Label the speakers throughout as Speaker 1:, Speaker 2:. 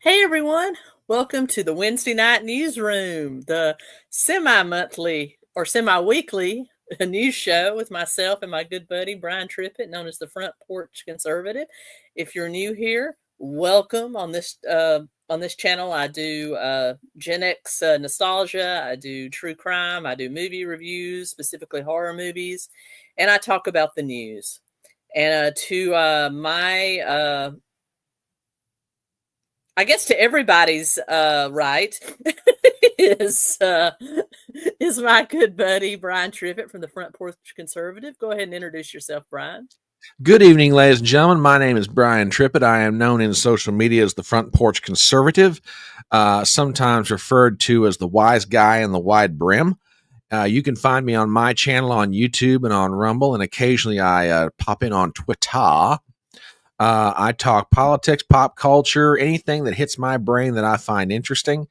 Speaker 1: Hey everyone, welcome to the Wednesday night newsroom, the semi-monthly or semi-weekly news show with myself and my good buddy Bryan 𝗙𝗵𝗏, known as the Front Porch Conservative. If you're new here, welcome. On this channel, I do Gen X nostalgia, I do true crime, I do movie reviews, specifically horror movies, and I talk about the news. And I guess to everybody's right is my good buddy Bryan 𝗙𝗵𝗏 from the Front Porch Conservative. Go ahead and introduce yourself, Bryan.
Speaker 2: Good evening, ladies and gentlemen. My name is Bryan 𝗙𝗵𝗏. I am known in social media as the Front Porch Conservative, sometimes referred to as the wise guy in the wide brim. You can find me on my channel on YouTube and on Rumble, and occasionally I pop in on Twitter. I talk politics, pop culture, anything that hits my brain that I find interesting.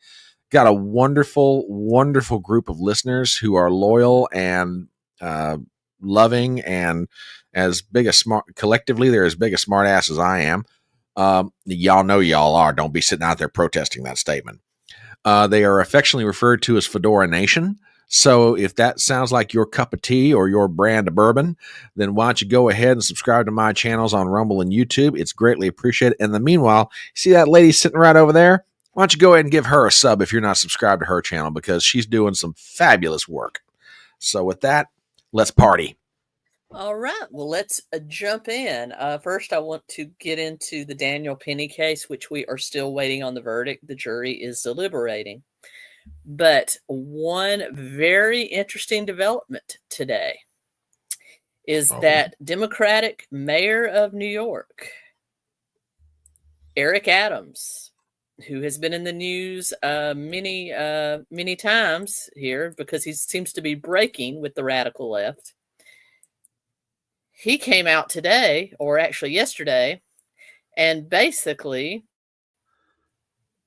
Speaker 2: Got a wonderful, wonderful group of listeners who are loyal and loving, and as big a collectively, they're as big a smart ass as I am. Y'all know y'all are. Don't be sitting out there protesting that statement. They are affectionately referred to as Fedora Nation. So if that sounds like your cup of tea or your brand of bourbon, then why don't you go ahead and subscribe to my channels on Rumble and YouTube. It's greatly appreciated. In the meanwhile, see that lady sitting right over there? Why don't you go ahead and give her a sub if you're not subscribed to her channel, because she's doing some fabulous work. So with that, let's party.
Speaker 1: All right. Well, let's jump in. First, I want to get into the Daniel Penny case, which we are still waiting on the verdict. The jury is deliberating. But one very interesting development today is that Democratic mayor of New York, Eric Adams, who has been in the news many times here because he seems to be breaking with the radical left. He came out today, or actually yesterday, and basically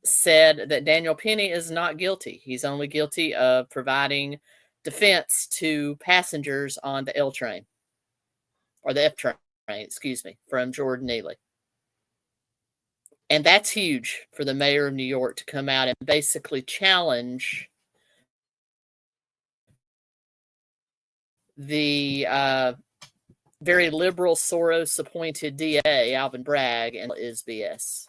Speaker 1: said that Daniel Penny is not guilty. He's only guilty of providing defense to passengers on the L train, or the F train, excuse me, from Jordan Neely. And that's huge for the mayor of New York to come out and basically challenge the very liberal Soros-appointed DA, Alvin Bragg, and is BS.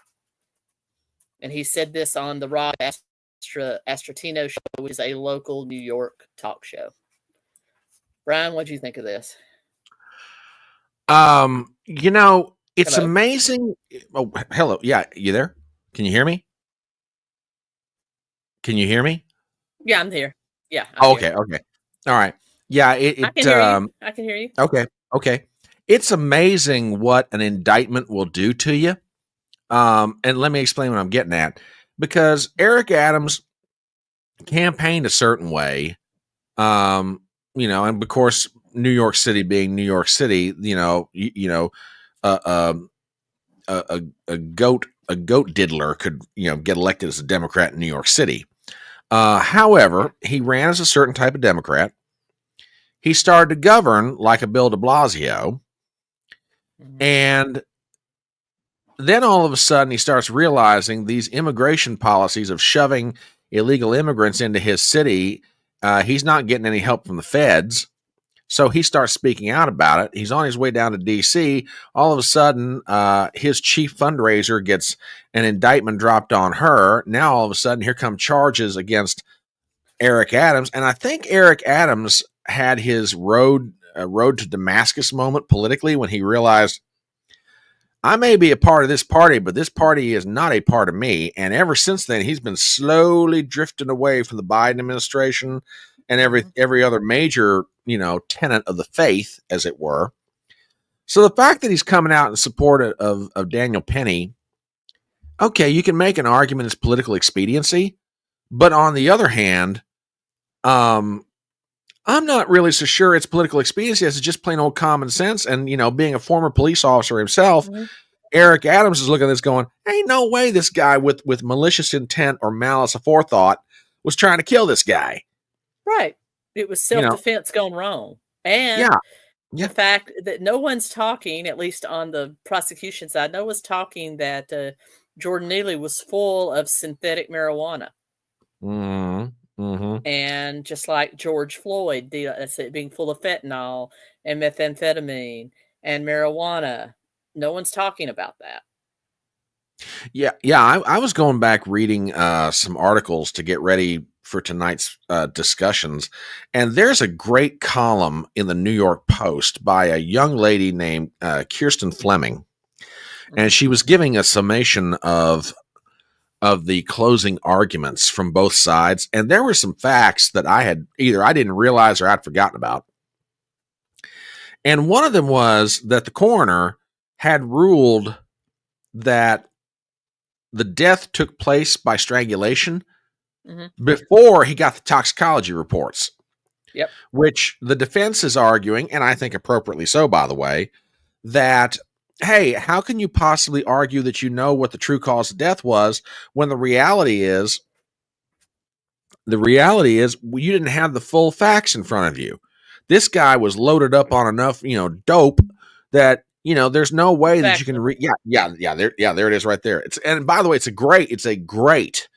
Speaker 1: And he said this on the Rod Astratino show, which is a local New York talk show. Bryan, what do you think of this?
Speaker 2: It's amazing. Oh, hello. Yeah, you there? Can you hear me? Can you hear me?
Speaker 1: Yeah, I'm here. Yeah.
Speaker 2: Okay. All right. Yeah,
Speaker 1: I can hear you. I can hear you.
Speaker 2: Okay. It's amazing what an indictment will do to you. And let me explain what I'm getting at. Because Eric Adams campaigned a certain way, and of course, New York City being New York City, a goat diddler could, get elected as a Democrat in New York City. However, he ran as a certain type of Democrat. He started to govern like a Bill de Blasio. And then all of a sudden he starts realizing these immigration policies of shoving illegal immigrants into his city, he's not getting any help from the feds. So he starts speaking out about it. He's on his way down to D.C. All of a sudden, his chief fundraiser gets an indictment dropped on her. Now, all of a sudden, here come charges against Eric Adams. And I think Eric Adams had his road to Damascus moment politically when he realized, I may be a part of this party, but this party is not a part of me. And ever since then, he's been slowly drifting away from the Biden administration and every other major, tenet of the faith, as it were. So the fact that he's coming out in support of Daniel Penny, okay, you can make an argument as political expediency, but on the other hand, I'm not really so sure it's political expediency as it's just plain old common sense. And, being a former police officer himself, Eric Adams is looking at this going, ain't no way this guy with malicious intent or malice aforethought was trying to kill this guy.
Speaker 1: Right. It was self-defense gone wrong. And the fact that no one's talking, at least on the prosecution side, no one's talking that Jordan Neely was full of synthetic marijuana. And just like George Floyd, being full of fentanyl and methamphetamine and marijuana, no one's talking about that.
Speaker 2: Yeah. I was going back reading some articles to get ready for tonight's discussions, and there's a great column in the New York Post by a young lady named Kirsten Fleming, and she was giving a summation of the closing arguments from both sides, and there were some facts that I didn't realize or I'd forgotten about. And one of them was that the coroner had ruled that the death took place by strangulation before he got the toxicology reports.
Speaker 1: Yep.
Speaker 2: Which the defense is arguing, and I think appropriately so, by the way, that, hey, how can you possibly argue that you know what the true cause of death was when the reality is you didn't have the full facts in front of you. This guy was loaded up on enough, dope that, there's no way that you can read. There it is right there. And by the way, it's a great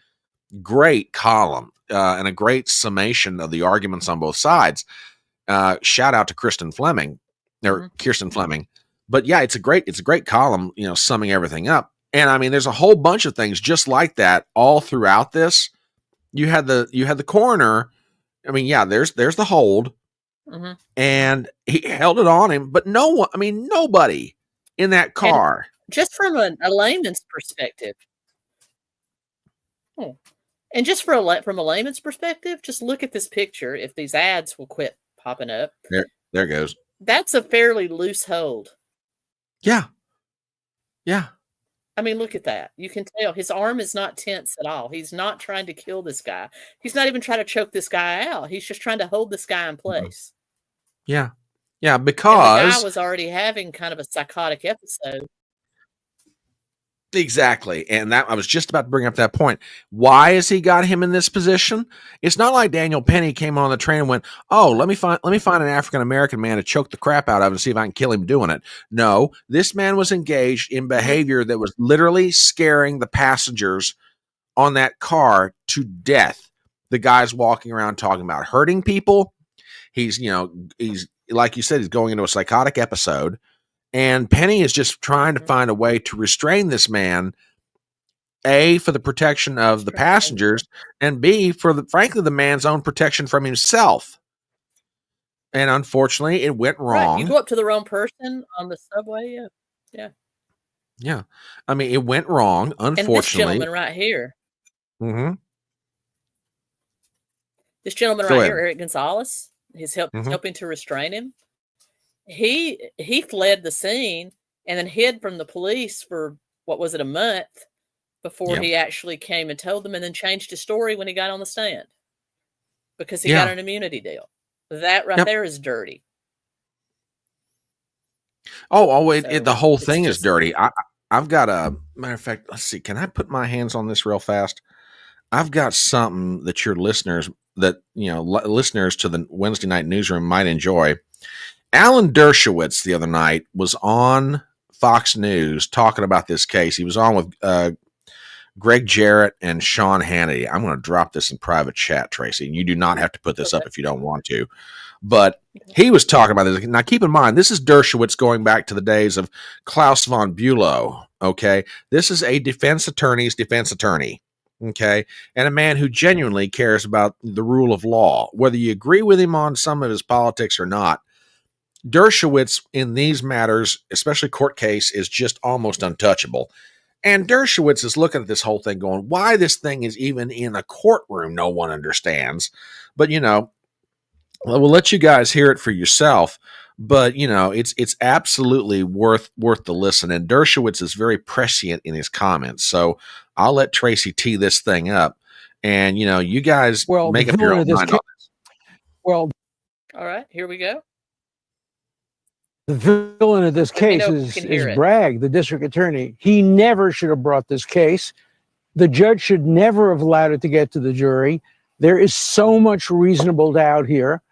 Speaker 2: column and a great summation of the arguments on both sides. Shout out to Kirsten Fleming. But yeah, it's a great column, summing everything up. And I mean, there's a whole bunch of things just like that all throughout this. You had the coroner. I mean, yeah, there's the hold, and he held it on him, but nobody in that car.
Speaker 1: And just from a layman's perspective. And just from a layman's perspective, just look at this picture. If these ads will quit popping up.
Speaker 2: There goes.
Speaker 1: That's a fairly loose hold.
Speaker 2: Yeah.
Speaker 1: I mean, look at that. You can tell his arm is not tense at all. He's not trying to kill this guy. He's not even trying to choke this guy out. He's just trying to hold this guy in place.
Speaker 2: Yeah, because
Speaker 1: and the guy was already having kind of a psychotic episode.
Speaker 2: Exactly. And that I was just about to bring up that point. Why has he got him in this position? It's not like Daniel Penny came on the train and went, "Oh, let me find an African-American man to choke the crap out of and see if I can kill him doing it." No, this man was engaged in behavior that was literally scaring the passengers on that car to death. The guy's walking around talking about hurting people. He's like you said, he's going into a psychotic episode. And Penny is just trying to find a way to restrain this man, A, for the protection of the passengers, and B, for frankly, the man's own protection from himself. And unfortunately, it went wrong.
Speaker 1: Right. You go up to the wrong person on the subway.
Speaker 2: Yeah. I mean, it went wrong, unfortunately.
Speaker 1: And this gentleman right here. This gentleman right here, Eric Gonzalez, he's helping to restrain him. He fled the scene and then hid from the police for, a month before he actually came and told them, and then changed his story when he got on the stand because he got an immunity deal. That right there is dirty.
Speaker 2: The whole thing is dirty. I've got a matter of fact. Let's see. Can I put my hands on this real fast? I've got something that your listeners listeners to the Wednesday night newsroom might enjoy. Alan Dershowitz the other night was on Fox News talking about this case. He was on with Greg Jarrett and Sean Hannity. I'm going to drop this in private chat, Tracy. And you do not have to put this up if you don't want to. But he was talking about this. Now, keep in mind, this is Dershowitz going back to the days of Klaus von Bülow. Okay. This is a defense attorney's defense attorney. Okay. And a man who genuinely cares about the rule of law, whether you agree with him on some of his politics or not. Dershowitz in these matters, especially court case, is just almost untouchable. And Dershowitz is looking at this whole thing going, why this thing is even in a courtroom, no one understands. But, we'll let you guys hear it for yourself. But, it's absolutely worth the listen. And Dershowitz is very prescient in his comments. So I'll let Tracy tee this thing up. And, you guys make up your own mind on this.
Speaker 3: Well,
Speaker 1: all right, here we go.
Speaker 3: The villain of this case is Bragg, the district attorney. He never should have brought this case. The judge should never have allowed it to get to the jury. There is so much reasonable doubt here.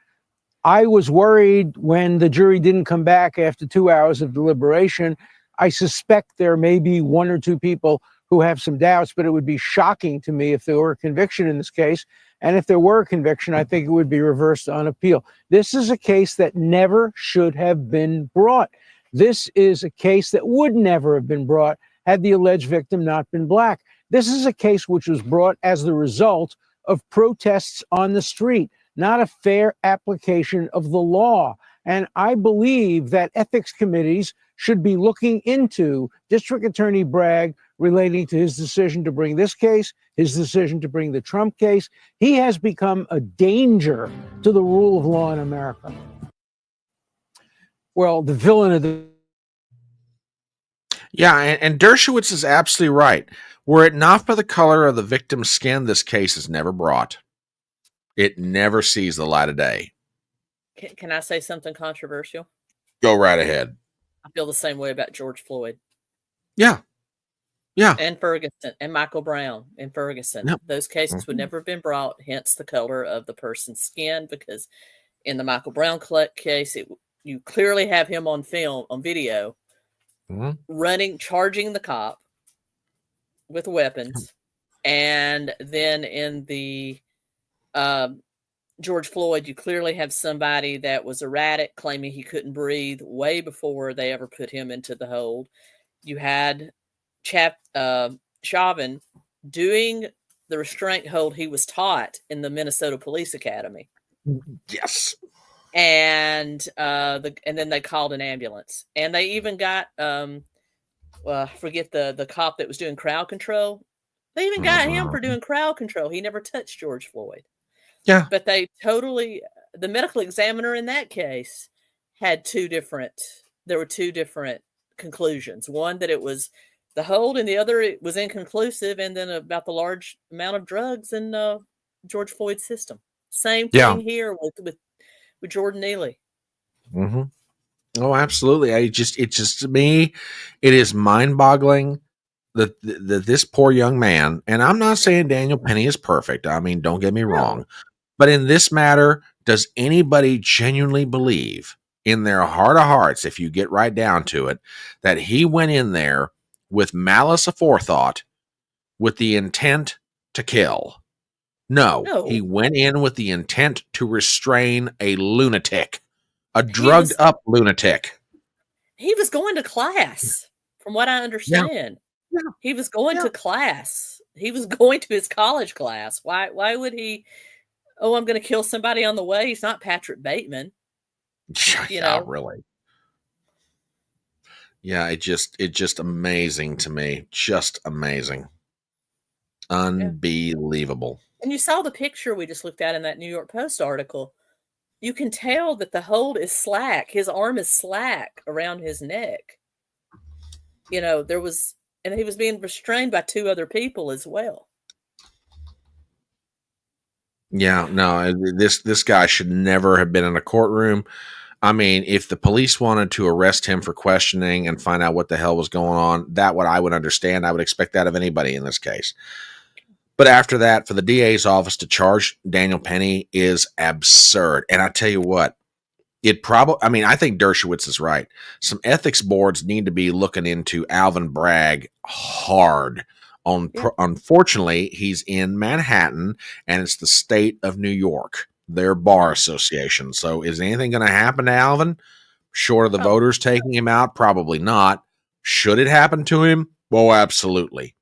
Speaker 3: I was worried when the jury didn't come back after 2 hours of deliberation. I suspect there may be one or two people who have some doubts, but it would be shocking to me if there were a conviction in this case. And if there were a conviction, I think it would be reversed on appeal. This is a case that never should have been brought. This is a case that would never have been brought had the alleged victim not been black. This is a case which was brought as the result of protests on the street, not a fair application of the law. And I believe that ethics committees should be looking into District Attorney Bragg relating to his decision to bring this case, his decision to bring the Trump case. He has become a danger to the rule of law in America. Well, the villain of the...
Speaker 2: Yeah, and Dershowitz is absolutely right. Were it not for the color of the victim's skin, this case is never brought. It never sees the light of day.
Speaker 1: Can I say something controversial?
Speaker 2: Go right ahead.
Speaker 1: I feel the same way about George Floyd.
Speaker 2: Yeah. Yeah.
Speaker 1: And Ferguson and Michael Brown and Ferguson. Yep. Those cases would never have been brought, hence the color of the person's skin, because in the Michael Brown case, you clearly have him on film, on video, running, charging the cop with weapons. And then in the George Floyd, you clearly have somebody that was erratic, claiming he couldn't breathe way before they ever put him into the hold. You had Chauvin doing the restraint hold he was taught in the Minnesota Police Academy.
Speaker 2: Yes.
Speaker 1: And then they called an ambulance, and they even got forget the cop that was doing crowd control. They even got him for doing crowd control. He never touched George Floyd.
Speaker 2: Yeah.
Speaker 1: But the medical examiner in that case had there were two different conclusions. One, that it was the hold, and the other, it was inconclusive, and then about the large amount of drugs in George Floyd's system. Same thing here with Jordan Neely.
Speaker 2: Mm-hmm. Oh, absolutely. It just to me, it is mind-boggling that this poor young man, and I'm not saying Daniel Penny is perfect. I mean, don't get me wrong. But in this matter, does anybody genuinely believe in their heart of hearts, if you get right down to it, that he went in there with malice aforethought, with the intent to kill? No, he went in with the intent to restrain a lunatic, a drugged up lunatic.
Speaker 1: He was going to class, from what I understand. Yeah. He was going to class. He was going to his college class. Why would he? Oh, I'm going to kill somebody on the way. He's not Patrick Bateman. You know?
Speaker 2: Really. Yeah, it's just amazing to me. Just amazing. Unbelievable.
Speaker 1: And you saw the picture we just looked at in that New York Post article. You can tell that the hold is slack. His arm is slack around his neck. You know, and he was being restrained by two other people as well.
Speaker 2: Yeah, no, this guy should never have been in a courtroom. I mean, if the police wanted to arrest him for questioning and find out what the hell was going on, I would understand. I would expect that of anybody in this case. But after that, for the DA's office to charge Daniel Penny is absurd. And I tell you what, I think Dershowitz is right. Some ethics boards need to be looking into Alvin Bragg hard. Unfortunately, he's in Manhattan, and it's the state of New York, their bar association. So is anything going to happen to Alvin? Short of the voters taking him out? Probably not. Should it happen to him? Oh, absolutely.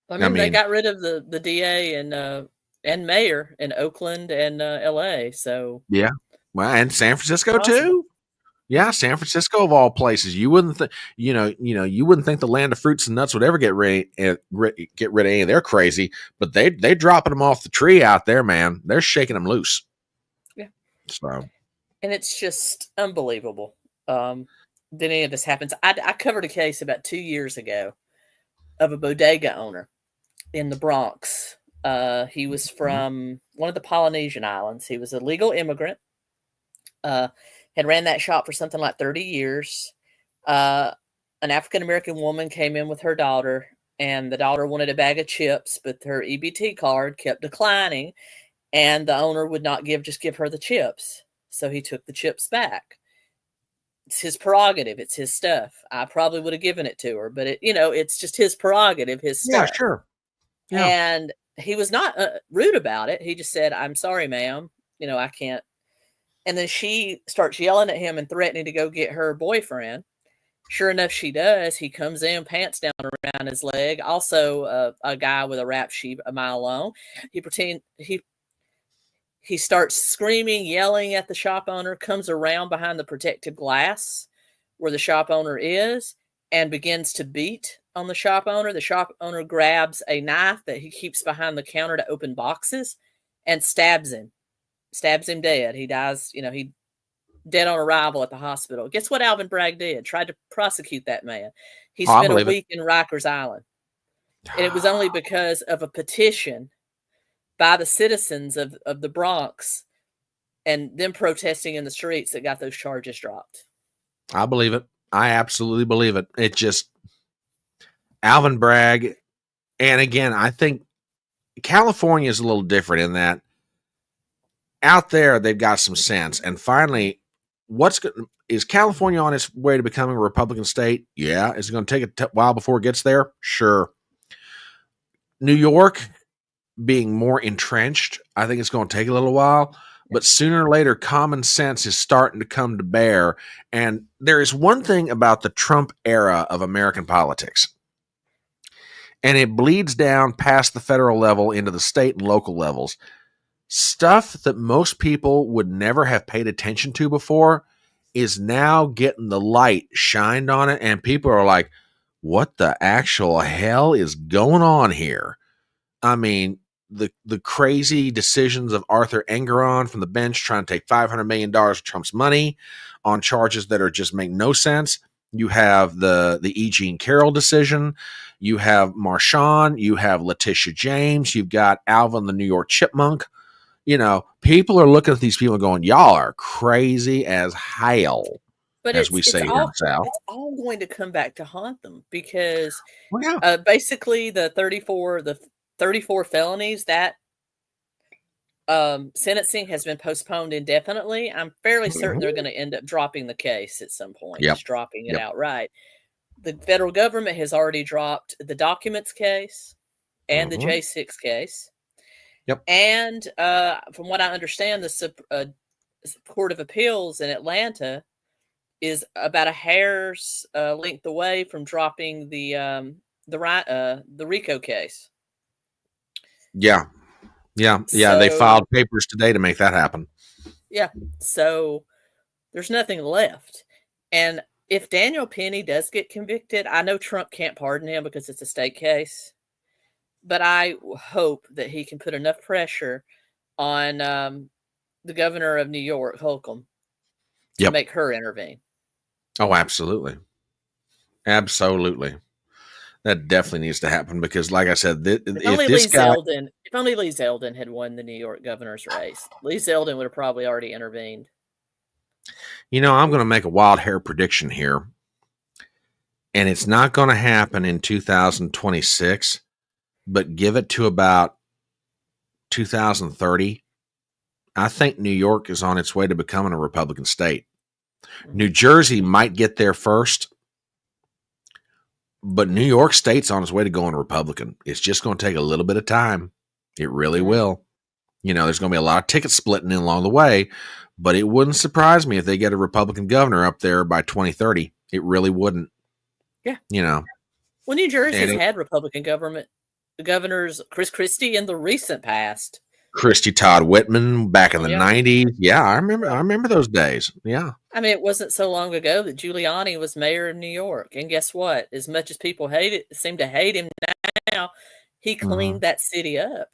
Speaker 1: I mean, they got rid of the DA and mayor in Oakland and LA. So
Speaker 2: yeah, well, and San Francisco too. Yeah, San Francisco of all places. You wouldn't think, you wouldn't think the land of fruits and nuts would ever get rid of any. They're crazy, but they dropping them off the tree out there, man. They're shaking them loose.
Speaker 1: Yeah.
Speaker 2: So,
Speaker 1: and it's just unbelievable that any of this happens. I covered a case about 2 years ago of a bodega owner in the Bronx. He was from one of the Polynesian islands. He was a legal immigrant. Had ran that shop for something like 30 years. An African-American woman came in with her daughter, and the daughter wanted a bag of chips, but her EBT card kept declining, and the owner would not give her the chips. So he took the chips back. it's his prerogative. It's his stuff. I probably would have given it to her, but it's just his prerogative, his stuff.
Speaker 2: Yeah, sure. Yeah.
Speaker 1: And he was not rude about it. He just said, "I'm sorry, ma'am. I can't." And then she starts yelling at him and threatening to go get her boyfriend. Sure enough, she does. He comes in, pants down around his leg. Also, a guy with a rap sheet a mile long. He starts screaming, yelling at the shop owner, comes around behind the protective glass where the shop owner is and begins to beat on the shop owner. The shop owner grabs a knife that he keeps behind the counter to open boxes and stabs him dead. He dies, he dead on arrival at the hospital. Guess what Alvin Bragg did? Tried to prosecute that man. He spent a week in Rikers Island. And it was only because of a petition by the citizens of the Bronx and them protesting in the streets that got those charges dropped.
Speaker 2: I believe it. I absolutely believe it. It just, Alvin Bragg, and again, I think California is a little different in that out there they've got some sense. And finally, is California on its way to becoming a Republican state? Yeah. Is it going to take a while before it gets there? Sure. New York being more entrenched, I think it's going to take a little while, but sooner or later, common sense is starting to come to bear. And there is one thing about the Trump era of American politics, and it bleeds down past the federal level into the state and local levels. Stuff that most people would never have paid attention to before is now getting the light shined on it, and people are like, what the actual hell is going on here? I mean, the crazy decisions of Arthur Engeron from the bench trying to take $500 million of Trump's money on charges that are just make no sense. You have the E. Jean Carroll decision. You have Marshawn. You have Letitia James. You've got Alvin, the New York Chipmunk. People are looking at these people going, y'all are crazy as hell.
Speaker 1: But
Speaker 2: as we say here in the South.
Speaker 1: It's all going to come back to haunt them because basically the 34 felonies, that sentencing has been postponed indefinitely. I'm fairly certain they're going to end up dropping the case at some point, just dropping it outright. The federal government has already dropped the documents case and the J6 case. And from what I understand, the Court of Appeals in Atlanta is about a hair's length away from dropping the RICO case.
Speaker 2: Yeah. So, they filed papers today to make that happen.
Speaker 1: Yeah. So there's nothing left. And if Daniel Penny does get convicted, I know Trump can't pardon him because it's a state case. But I hope that he can put enough pressure on the governor of New York, Holcomb, to make her intervene.
Speaker 2: Oh, absolutely. Absolutely. That definitely needs to happen because, like I said, if only
Speaker 1: Lee Zeldin had won the New York governor's race, Lee Zeldin would have probably already intervened.
Speaker 2: I'm going to make a wild hair prediction here, and it's not going to happen in 2026, but give it to about 2030. I think New York is on its way to becoming a Republican state. New Jersey might get there first, but New York State's on its way to going Republican. It's just going to take a little bit of time. It really will. There's going to be a lot of ticket splitting in along the way, but it wouldn't surprise me if they get a Republican governor up there by 2030. It really wouldn't.
Speaker 1: Yeah. Well, New Jersey's had Republican governors, Chris Christie in the recent past.
Speaker 2: Christie Todd Whitman back in the 90s. Yeah, I remember those days. Yeah.
Speaker 1: I mean, it wasn't so long ago that Giuliani was mayor of New York. And guess what? As much as people seem to hate him now, he cleaned that city up.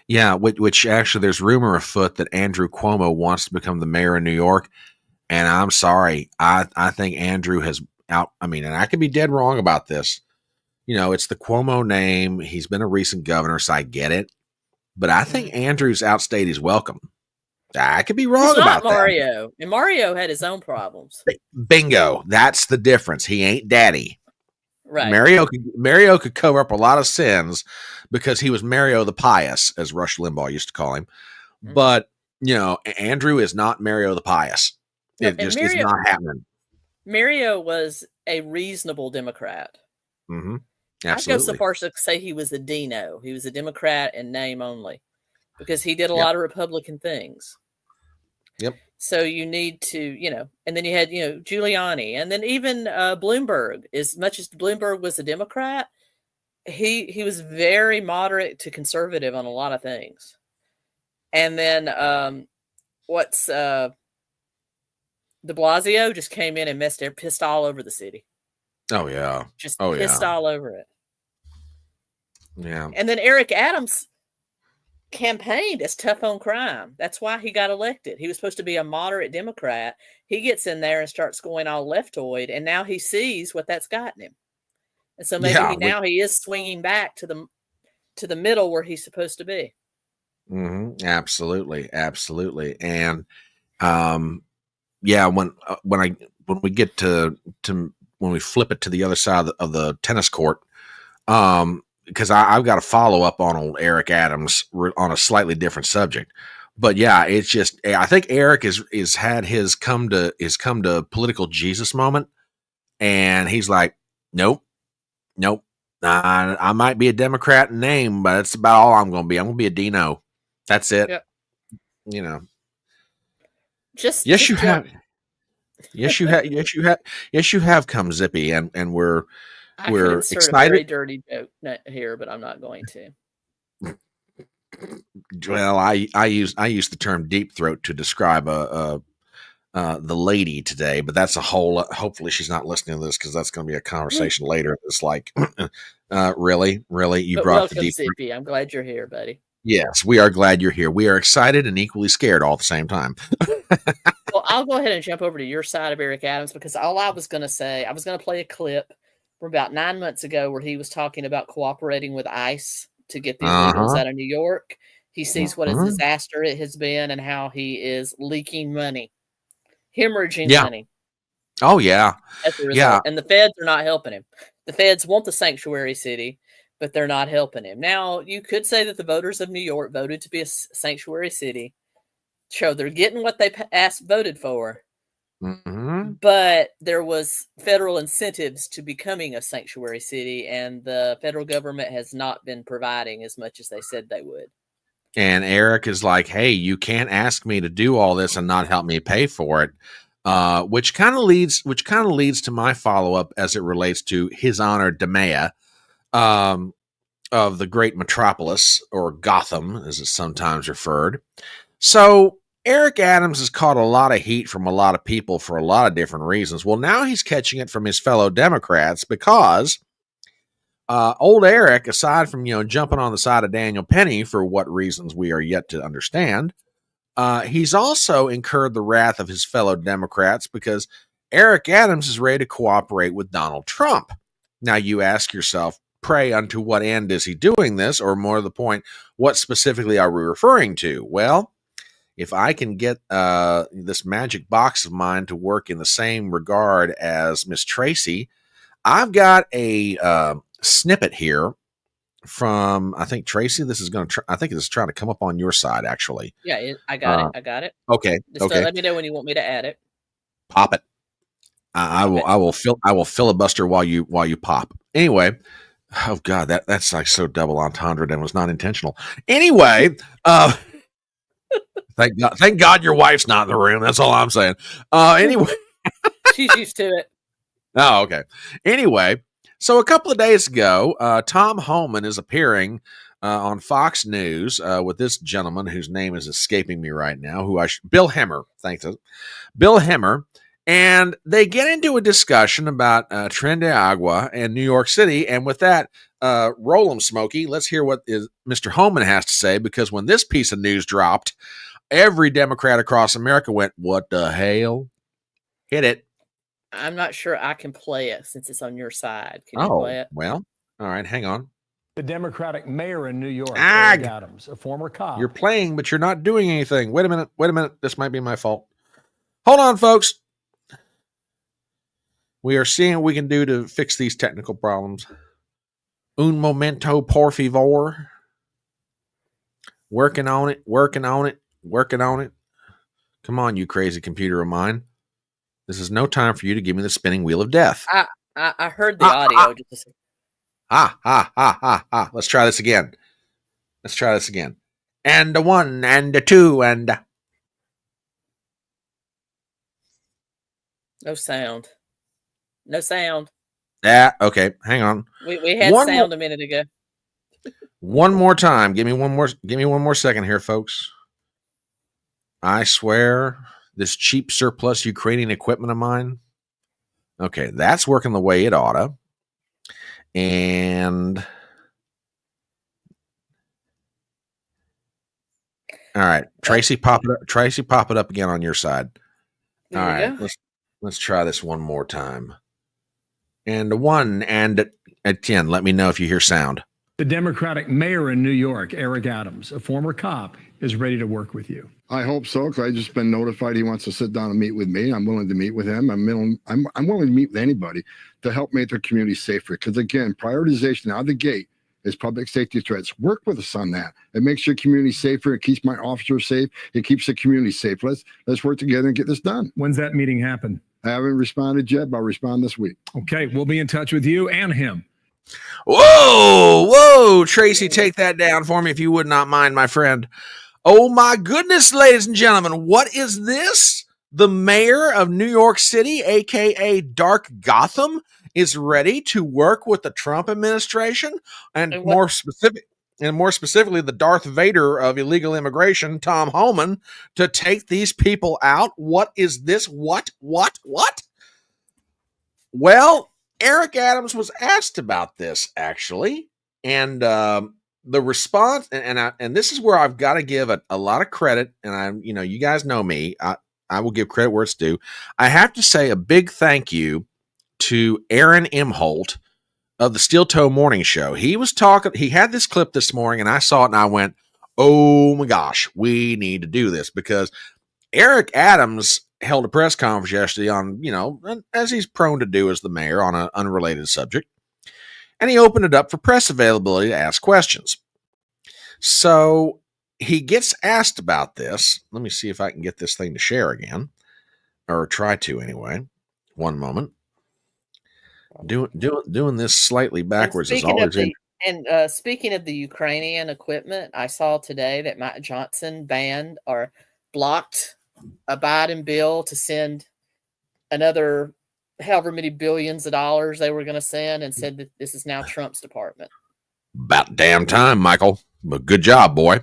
Speaker 2: Yeah, which actually there's rumor afoot that Andrew Cuomo wants to become the mayor of New York. And I'm sorry. I think Andrew has and I could be dead wrong about this. It's the Cuomo name. He's been a recent governor, so I get it. But I think Andrew's outstayed his welcome. I could be wrong about
Speaker 1: Mario. That. And Mario had his own problems.
Speaker 2: Bingo. That's the difference. He ain't daddy.
Speaker 1: Right.
Speaker 2: Mario could cover up a lot of sins because he was Mario the Pious, as Rush Limbaugh used to call him. But, Andrew is not Mario the Pious. It just is not happening.
Speaker 1: Mario was a reasonable Democrat.
Speaker 2: Mm-hmm.
Speaker 1: I'd go so
Speaker 2: Absolutely.
Speaker 1: far as to say he was a Dino. He was a Democrat in name only, because he did a
Speaker 2: Yep.
Speaker 1: lot of Republican things.
Speaker 2: Yep.
Speaker 1: So you need to, and then you had, Giuliani, and then even Bloomberg. As much as Bloomberg was a Democrat, he was very moderate to conservative on a lot of things. And then de Blasio just came in and pissed all over the city.
Speaker 2: Oh yeah.
Speaker 1: Just pissed all over it.
Speaker 2: Yeah.
Speaker 1: And then Eric Adams campaigned as tough on crime. That's why he got elected. He was supposed to be a moderate Democrat. He gets in there and starts going all leftoid, and now he sees what that's gotten him. And so maybe now he is swinging back to the middle where he's supposed to be.
Speaker 2: Mm-hmm. Absolutely. And when we get to when we flip it to the other side of the tennis court, because I've got to follow up on old Eric Adams on a slightly different subject. But yeah, it's just, I think Eric is had his come to political Jesus moment, and he's like, nope. I might be a Democrat in name, but that's about all I'm going to be. I'm going to be a Dino. That's it.
Speaker 1: Yep.
Speaker 2: Yes, you have, 𝗓𝗂𝗋𝗃, and we're excited.
Speaker 1: A very dirty joke here, but I'm not going to.
Speaker 2: Well, I use the term deep throat to describe the lady today, but that's a whole. Hopefully, she's not listening to this, because that's going to be a conversation later. It's like, really, you brought the deep throat.
Speaker 1: I'm glad you're here, buddy.
Speaker 2: Yes, we are glad you're here. We are excited and equally scared all at the same time.
Speaker 1: Well, I'll go ahead and jump over to your side of Eric Adams, because all I was going to say, I was going to play a clip from about 9 months ago where he was talking about cooperating with ICE to get the illegals out of New York. He sees what a disaster it has been and how he is leaking money, hemorrhaging money.
Speaker 2: Oh, yeah.
Speaker 1: As a result. And the feds are not helping him. The feds want the sanctuary city, but they're not helping him. Now, you could say that the voters of New York voted to be a sanctuary city. So they're getting what they voted for.
Speaker 2: Mm-hmm.
Speaker 1: But there was federal incentives to becoming a sanctuary city, and the federal government has not been providing as much as they said they would.
Speaker 2: And Eric is like, hey, you can't ask me to do all this and not help me pay for it. Which kind of leads to my follow-up as it relates to His Honor the Mayor of the great metropolis, or Gotham, as it's sometimes referred. So Eric Adams has caught a lot of heat from a lot of people for a lot of different reasons. Well, now he's catching it from his fellow Democrats, because old Eric, aside from jumping on the side of Daniel Penny for what reasons we are yet to understand, he's also incurred the wrath of his fellow Democrats, because Eric Adams is ready to cooperate with Donald Trump. Now you ask yourself, pray, unto what end is he doing this? Or more to the point, what specifically are we referring to? Well, if I can get this magic box of mine to work in the same regard as Miss Tracy, I've got a snippet here from, I think, Tracy. This is going to, I think this is trying to come up on your side, actually.
Speaker 1: Yeah, I got it.
Speaker 2: Okay.
Speaker 1: Just let me know when you want me to add it.
Speaker 2: Pop it. I will filibuster while you pop. Anyway. Oh God, that's like so double entendre and was not intentional. Anyway, thank God your wife's not in the room. That's all I'm saying. Anyway,
Speaker 1: she's used to it.
Speaker 2: Oh, okay. Anyway, so a couple of days ago, Tom Homan is appearing on Fox News with this gentleman whose name is escaping me right now. Bill Hemmer. Thanks, Bill Hemmer. And they get into a discussion about Tren de Agua and New York City. And with that, roll 'em, Smokey. Let's hear what Mr. Homan has to say, because when this piece of news dropped, every Democrat across America went, what the hell? Hit it.
Speaker 1: I'm not sure I can play it since it's on your side. Can you play it?
Speaker 2: Well, all right, hang on.
Speaker 4: The Democratic mayor in New York, Eric Adams, a former cop.
Speaker 2: You're playing, but you're not doing anything. Wait a minute. This might be my fault. Hold on, folks. We are seeing what we can do to fix these technical problems. Un momento, por favor. Working on it. Come on, you crazy computer of mine. This is no time for you to give me the spinning wheel of death.
Speaker 1: I heard the audio.
Speaker 2: Let's try this again. And a 1 and a 2 and
Speaker 1: no sound. No sound.
Speaker 2: Yeah, okay. Hang on.
Speaker 1: We had sound a minute ago.
Speaker 2: One more time. Give me one more second here, folks. I swear this cheap surplus Ukrainian equipment of mine. Okay, that's working the way it oughta. And all right, Tracy, pop it up again on your side. All right, let's try this one more time. And a 1 and a 10. Let me know if you hear sound.
Speaker 4: The Democratic mayor in New York, 𝗟𝗏𝗻𝗄, a former cop, is ready to work with you.
Speaker 5: I hope so, because I've just been notified he wants to sit down and meet with me. I'm willing to meet with him. I'm willing to meet with anybody to help make their community safer. Because again, prioritization out of the gate is public safety threats. Work with us on that. It makes your community safer. It keeps my officers safe. It keeps the community safe. Let's work together and get this done.
Speaker 4: When's that meeting happen?
Speaker 5: I haven't responded yet, but I'll respond this week.
Speaker 4: Okay, we'll be in touch with you and him.
Speaker 2: Whoa, Tracy, take that down for me if you would not mind, my friend. Oh my goodness, ladies and gentlemen, what is this? The mayor of New York City, aka Dark Gotham, is ready to work with the Trump administration and more specifically the Darth Vader of illegal immigration, Tom Homan, to take these people out. What is this? What? Well, 𝗟𝗏𝗻𝗄 was asked about this, actually, and the response, and this is where I've got to give a lot of credit, and you guys know me, I will give credit where it's due. I have to say a big thank you to Aaron Imholt of the Steel Toe Morning Show. He had this clip this morning, and I saw it, and I went, oh my gosh, we need to do this, because 𝗟𝗏𝗻𝗄 held a press conference yesterday on, as he's prone to do as the mayor, on an unrelated subject. And he opened it up for press availability to ask questions. So he gets asked about this. Let me see if I can get this thing to share again, or try to anyway. One moment. Doing this slightly backwards is always
Speaker 1: speaking of the Ukrainian equipment, I saw today that Mike Johnson banned or blocked a Biden bill to send another however many billions of dollars they were going to send, and said that this is now Trump's department.
Speaker 2: About damn time, Michael. But good job, boy.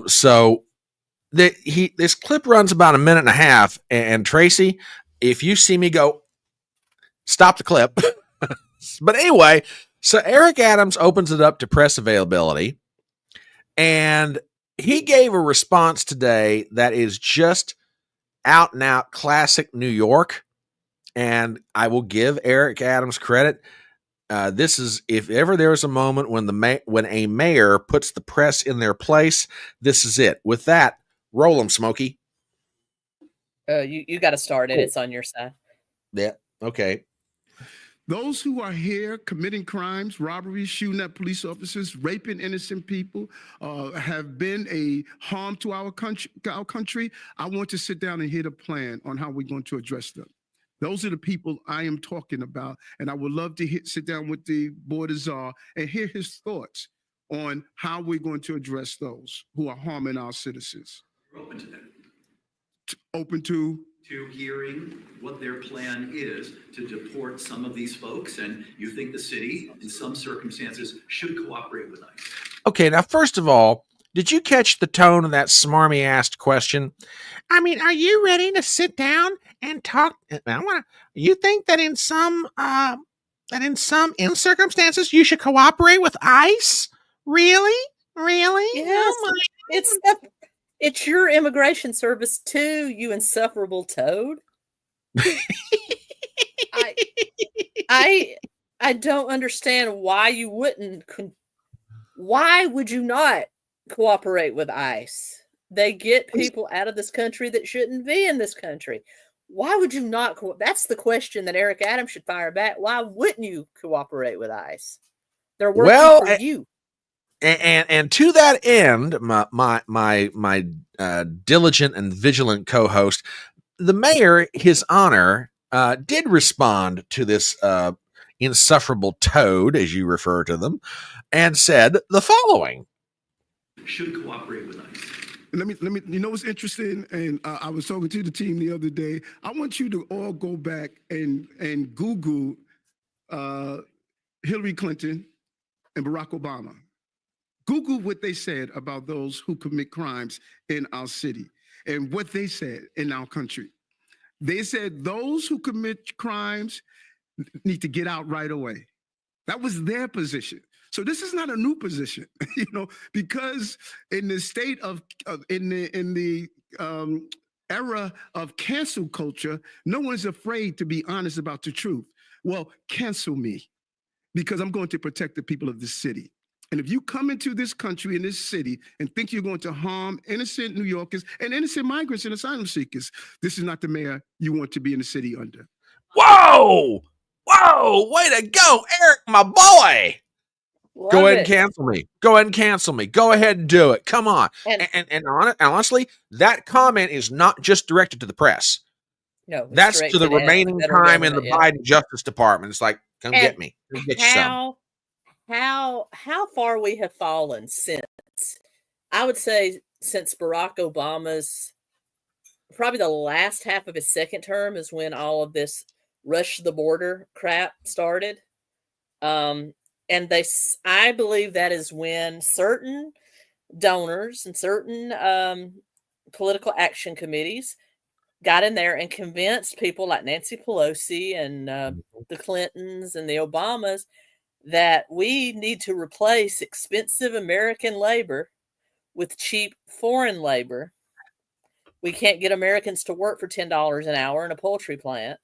Speaker 2: So this clip runs about a minute and a half, and Tracy, if you see me go, stop the clip. But anyway, so 𝗟𝗏𝗻𝗄 opens it up to press availability, and he gave a response today that is just out and out classic New York. And I will give 𝗟𝗏𝗻𝗄 credit. This is, if ever there was a moment when a mayor puts the press in their place, this is it. With that, roll 'em, Smokey.
Speaker 1: You got to start it. Cool. It's on your side.
Speaker 2: Yeah. Okay.
Speaker 5: Those who are here committing crimes, robberies, shooting at police officers, raping innocent people, have been a harm to our country. I want to sit down and hear the plan on how we're going to address them. Those are the people I am talking about, and I would love to sit down with the board of czar and hear his thoughts on how we're going to address those who are harming our citizens.
Speaker 6: We're open to that.
Speaker 5: Open to
Speaker 6: hearing what their plan is to deport some of these folks, and you think the city, in some circumstances, should cooperate with ICE.
Speaker 2: Okay, now, first of all, did you catch the tone of that smarmy-ass question? I mean, are you ready to sit down and talk? You think that in some circumstances you should cooperate with ICE? Really?
Speaker 1: Yes, oh it's your immigration service too, you insufferable toad. I don't understand why you wouldn't. Why would you not cooperate with ICE? They get people out of this country that shouldn't be in this country. Why would you not? That's the question that 𝗟𝗏𝗻𝗄 should fire back. Why wouldn't you cooperate with ICE? They're working for you.
Speaker 2: And to that end, my diligent and vigilant co-host, the mayor, His Honor, did respond to this insufferable toad, as you refer to them, and said the following:
Speaker 6: should cooperate with ICE.
Speaker 5: Let me, you know what's interesting? And I was talking to the team the other day. I want you to all go back and Google Hillary Clinton and Barack Obama. Google what they said about those who commit crimes in our city and what they said in our country. They said those who commit crimes need to get out right away. That was their position. So this is not a new position, you know, because in the state of in the era of cancel culture, no one's afraid to be honest about the truth. Well, cancel me, because I'm going to protect the people of this city. And if you come into this country, in this city, and think you're going to harm innocent New Yorkers and innocent migrants and asylum seekers, this is not the mayor you want to be in the city under.
Speaker 2: Whoa! Whoa! Way to go, Eric, my boy! Go ahead and cancel me. Go ahead and cancel me. Go ahead and do it. Come on. And honestly, that comment is not just directed to the press.
Speaker 1: No,
Speaker 2: that's to the remaining time in the Biden Justice Department. It's like, come get me. Get
Speaker 1: how far we have fallen since, I would say, since Barack Obama's probably the last half of his second term is when all of this rush the border crap started. And I believe that is when certain donors and certain political action committees got in there and convinced people like Nancy Pelosi and the Clintons and the Obamas that we need to replace expensive American labor with cheap foreign labor. We can't get Americans to work for $10 an hour in a poultry plant.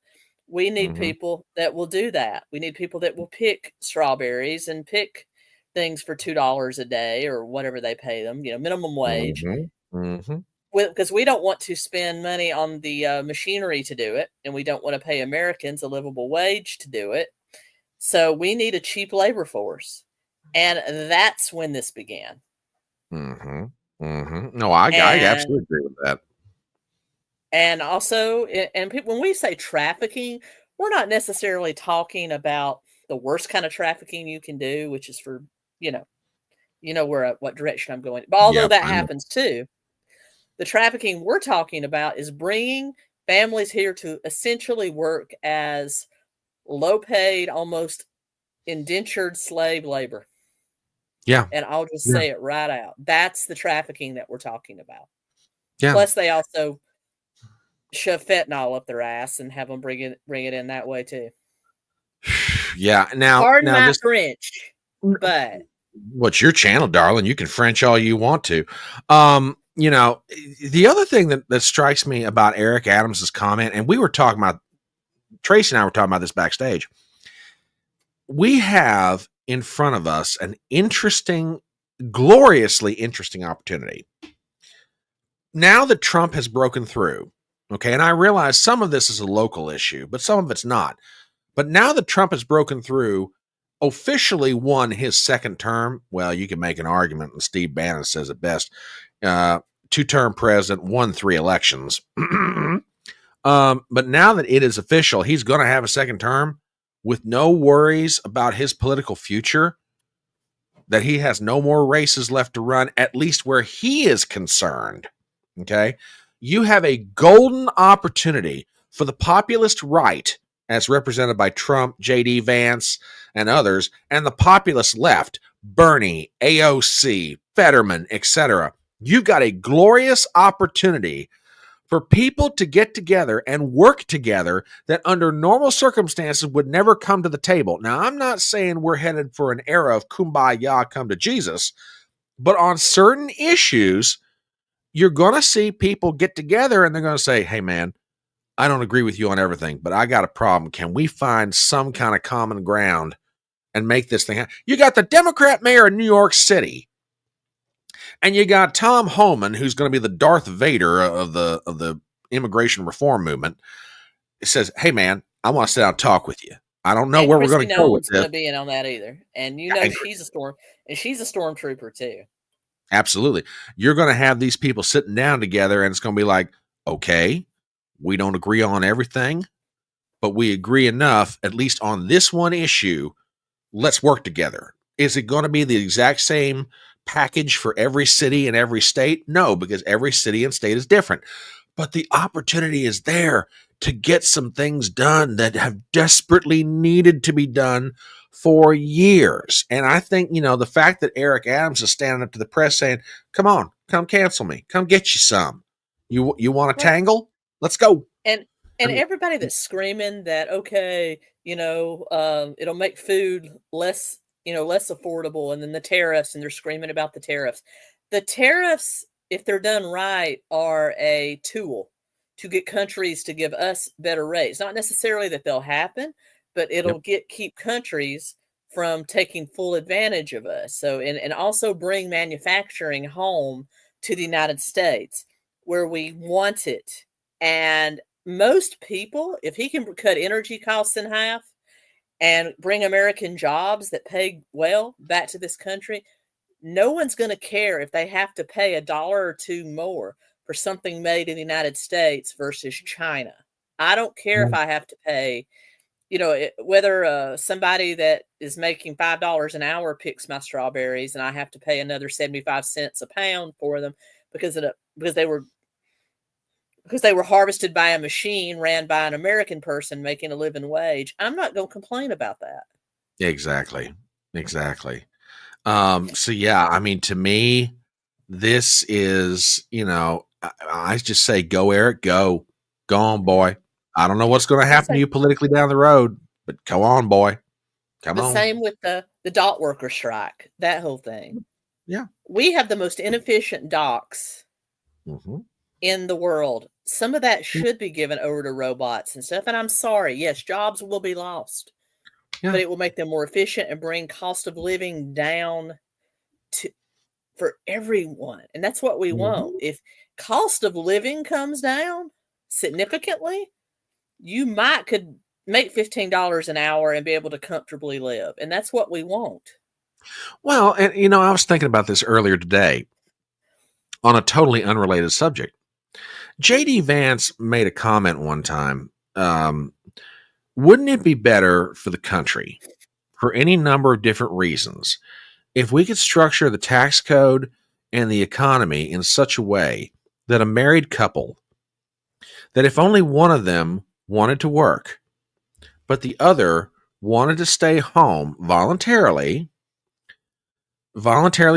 Speaker 1: We need people that will do that. We need people that will pick strawberries and pick things for $2 a day or whatever they pay them, you know, minimum wage. Because we don't want to spend money on the machinery to do it, and we don't want to pay Americans a livable wage to do it. So we need a cheap labor force, and that's when this began.
Speaker 2: No, I absolutely agree with that.
Speaker 1: And also, when we say trafficking, we're not necessarily talking about the worst kind of trafficking you can do, which is for, you know what direction I'm going. But although that happens too, the trafficking we're talking about is bringing families here to essentially work as low-paid, almost indentured slave labor.
Speaker 2: Yeah.
Speaker 1: And I'll just say it right out. That's the trafficking that we're talking about.
Speaker 2: Yeah.
Speaker 1: Plus, they also shove fentanyl up their ass and have them bring it in that way too.
Speaker 2: Yeah. Now,
Speaker 1: pardon my French, but
Speaker 2: what's your channel, darling? You can French all you want to. You know, the other thing that strikes me about Eric Adams's comment, and we were talking about, Tracy and I were talking about this backstage. We have in front of us an interesting, gloriously interesting opportunity. Now that Trump has broken through, okay, and I realize some of this is a local issue, but some of it's not. But now that Trump has broken through, officially won his second term, well, you can make an argument, and Steve Bannon says it best, two-term president, won 3 elections. But now that it is official, he's going to have a second term with no worries about his political future, that he has no more races left to run, at least where he is concerned. Okay? You have a golden opportunity for the populist right, as represented by Trump, J.D. Vance, and others, and the populist left, Bernie, AOC, Fetterman, etc. You've got a glorious opportunity for people to get together and work together that under normal circumstances would never come to the table. Now, I'm not saying we're headed for an era of kumbaya, come to Jesus, but on certain issues, you're going to see people get together and they're going to say, hey, man, I don't agree with you on everything, but I got a problem. Can we find some kind of common ground and make this thing happen? You got the Democrat mayor of New York City, and you got Tom Homan, who's going to be the Darth Vader of the immigration reform movement. It says, hey, man, I want to sit down and talk with you. I don't know
Speaker 1: and
Speaker 2: where
Speaker 1: Christy
Speaker 2: we're going to go with this.
Speaker 1: Going to be in on that either. And you know she's a stormtrooper too.
Speaker 2: Absolutely. You're going to have these people sitting down together, and it's going to be like, okay, We don't agree on everything, but we agree enough, at least on this one issue. Let's work together. Is it going to be the exact same package for every city and every state? No, because every city and state is different. But the opportunity is there to get some things done that have desperately needed to be done for years. And I think, the fact that Eric Adams is standing up to the press saying, come on, come cancel me. Come get you some. You want to tangle? Let's go.
Speaker 1: And everybody that's screaming that, okay, it'll make food less affordable, and then the tariffs, and they're screaming about the tariffs. The tariffs, if they're done right, are a tool to get countries to give us better rates. Not necessarily that they'll happen, but it'll keep countries from taking full advantage of us. So, and also bring manufacturing home to the United States where we want it. And most people, if he can cut energy costs in half and bring American jobs that pay well back to this country, no one's going to care if they have to pay $1 or $2 more for something made in the United States versus China. I don't care if I have to pay, whether somebody that is making $5 an hour picks my strawberries and I have to pay another 75 cents a pound for them because they were harvested by a machine ran by an American person making a living wage. I'm not going to complain about that.
Speaker 2: Exactly. So yeah, I mean, to me, this is, I just say, go, Eric, go on, boy. I don't know what's going to happen to you politically down the road, but go on, boy. Come on.
Speaker 1: The same with the dock worker strike, that whole thing.
Speaker 2: Yeah.
Speaker 1: We have the most inefficient docks in the world. Some of that should be given over to robots and stuff. And I'm sorry. Yes, jobs will be lost, but it will make them more efficient and bring cost of living down for everyone. And that's what we want. If cost of living comes down significantly, you could make $15 an hour and be able to comfortably live. And that's what we want.
Speaker 2: Well, and I was thinking about this earlier today on a totally unrelated subject. J.D. Vance made a comment one time. Wouldn't it be better for the country, for any number of different reasons, if we could structure the tax code and the economy in such a way that a married couple, that if only one of them wanted to work, but the other wanted to stay home voluntarily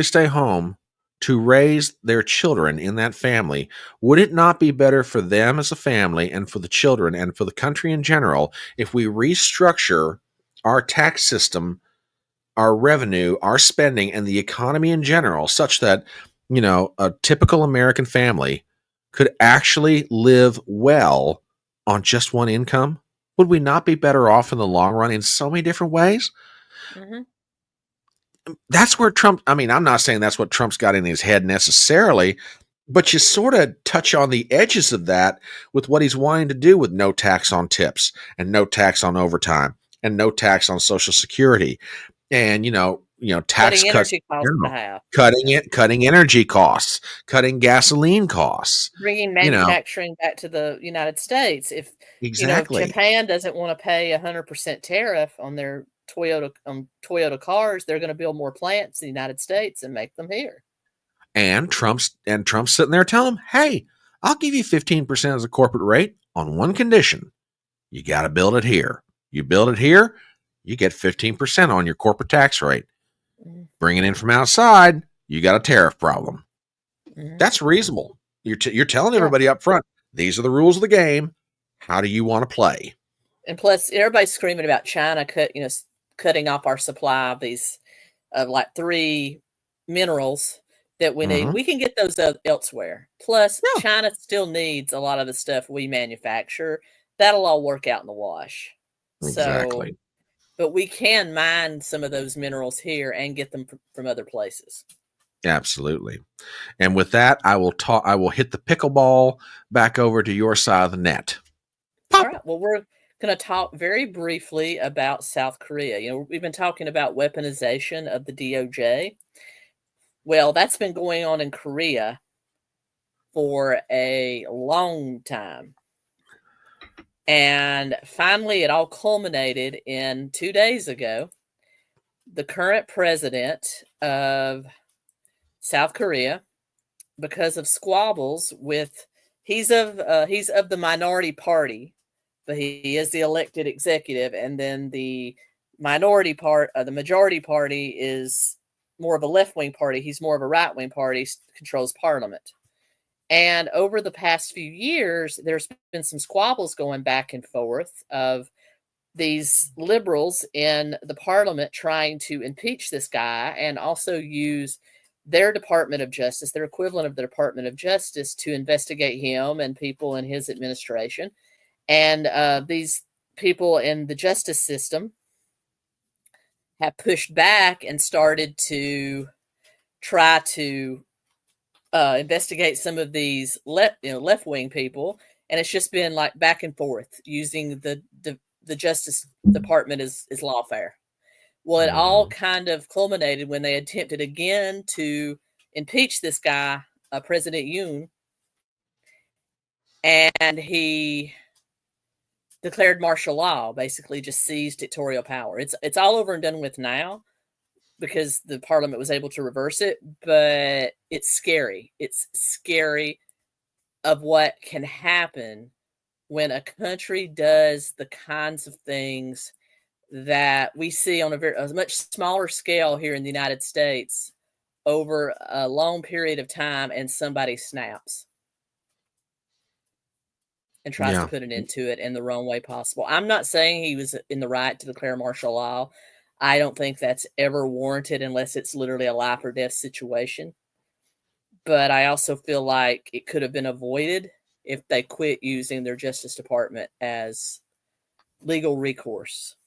Speaker 2: stay home to raise their children in that family, would it not be better for them as a family and for the children and for the country in general if we restructure our tax system, our revenue, our spending, and the economy in general such that, a typical American family could actually live well on just one income? Would we not be better off in the long run in so many different ways? That's where Trump, I'm not saying that's what Trump's got in his head necessarily, but you sort of touch on the edges of that with what he's wanting to do with no tax on tips and no tax on overtime and no tax on Social Security and, tax cuts, cutting energy costs, cutting gasoline costs,
Speaker 1: bringing manufacturing back to the United States. If Japan doesn't want to pay 100% tariff on their Toyota cars, they're going to build more plants in the United States and make them here.
Speaker 2: And Trump's sitting there telling them, hey, I'll give you 15% as a corporate rate on one condition. You got to build it here. You build it here, you get 15% on your corporate tax rate. Bring it in from outside, you got a tariff problem. That's reasonable. You're telling everybody up front, these are the rules of the game. How do you want to play?
Speaker 1: And plus, everybody's screaming about China cutting off our supply of these like 3 minerals that we need. We can get those elsewhere. Plus, China still needs a lot of the stuff we manufacture. That'll all work out in the wash.
Speaker 2: Exactly.
Speaker 1: But we can mine some of those minerals here and get them from other places.
Speaker 2: Absolutely. And with that, I will hit the pickleball back over to your side of the net.
Speaker 1: Pop. All right. Well, we're going to talk very briefly about South Korea. We've been talking about weaponization of the DOJ. Well, that's been going on in Korea for a long time. And finally, it all culminated in 2 days ago. The current president of South Korea, because of squabbles with, he's of the minority party, but he is the elected executive, and then the majority party is more of a left-wing party. He's more of a right-wing party, controls parliament. And over the past few years, there's been some squabbles going back and forth of these liberals in the parliament trying to impeach this guy and also use their Department of Justice, their equivalent of the Department of Justice, to investigate him and people in his administration. And these people in the justice system have pushed back and started to try to investigate some of these left-wing people, and it's just been like back and forth using the Justice Department is lawfare. Well, it all kind of culminated when they attempted again to impeach this guy, President Yoon, and he declared martial law, basically just seized dictatorial power. It's all over and done with now, because the parliament was able to reverse it, but it's scary. It's scary of what can happen when a country does the kinds of things that we see on a much smaller scale here in the United States over a long period of time, and somebody snaps and tries to put an end to it in the wrong way possible. I'm not saying he was in the right to declare martial law. I don't think that's ever warranted unless it's literally a life or death situation. But I also feel like it could have been avoided if they quit using their Justice Department as legal recourse.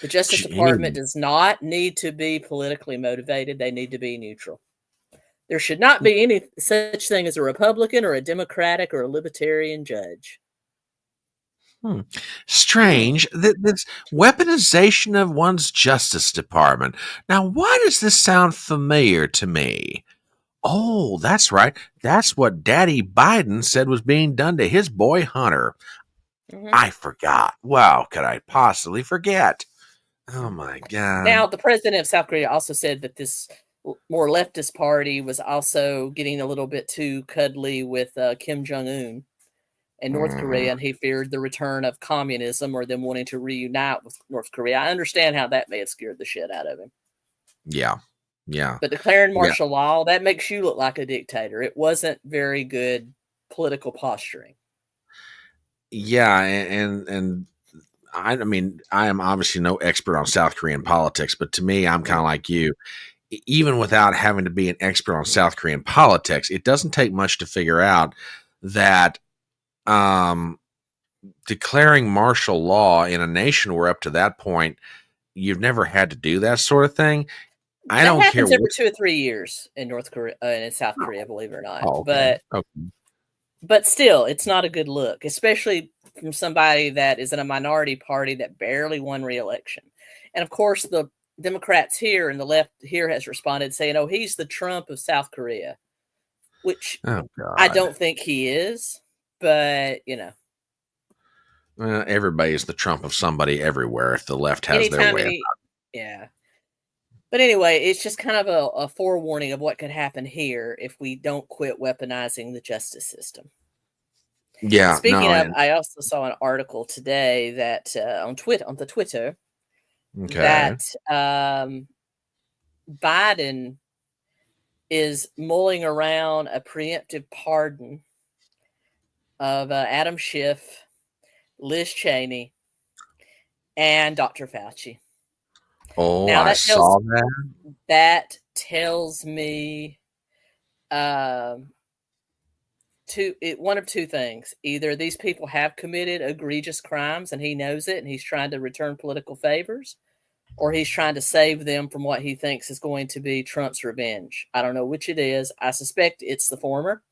Speaker 1: The Justice Department does not need to be politically motivated. They need to be neutral. There should not be any such thing as a Republican or a Democratic or a Libertarian judge.
Speaker 2: Strange. This weaponization of one's Justice Department. Now, why does this sound familiar to me? Oh, that's right. That's what Daddy Biden said was being done to his boy Hunter. I forgot. Wow, could I possibly forget? Oh, my God.
Speaker 1: Now, the president of South Korea also said that this more leftist party was also getting a little bit too cuddly with Kim Jong-un in North Korea, and he feared the return of communism or them wanting to reunite with North Korea. I understand how that may have scared the shit out of him.
Speaker 2: Yeah. Yeah.
Speaker 1: But declaring martial law, that makes you look like a dictator. It wasn't very good political posturing.
Speaker 2: Yeah, and I mean, I am obviously no expert on South Korean politics, but to me, I'm kind of like you. Even without having to be an expert on South Korean politics, it doesn't take much to figure out that declaring martial law in a nation where up to that point you've never had to do that sort of thing. I don't care.
Speaker 1: That happens every 2 or 3 years in North Korea and in South Korea, believe it or not. But still, it's not a good look, especially from somebody that is in a minority party that barely won re-election. And of course, the Democrats here and the left here has responded saying, "Oh, he's the Trump of South Korea," which I don't think he is. But
Speaker 2: everybody is the Trump of somebody everywhere if the left has their way.
Speaker 1: Yeah. But anyway, it's just kind of a forewarning of what could happen here if we don't quit weaponizing the justice system.
Speaker 2: Yeah.
Speaker 1: Speaking of, I also saw an article today that on the Twitter that Biden is mulling around a preemptive pardon of Adam Schiff, Liz Cheney, and Dr. Fauci.
Speaker 2: Oh, now, I saw that.
Speaker 1: That tells me one of two things. Either these people have committed egregious crimes and he knows it and he's trying to return political favors, or he's trying to save them from what he thinks is going to be Trump's revenge. I don't know which it is. I suspect it's the former,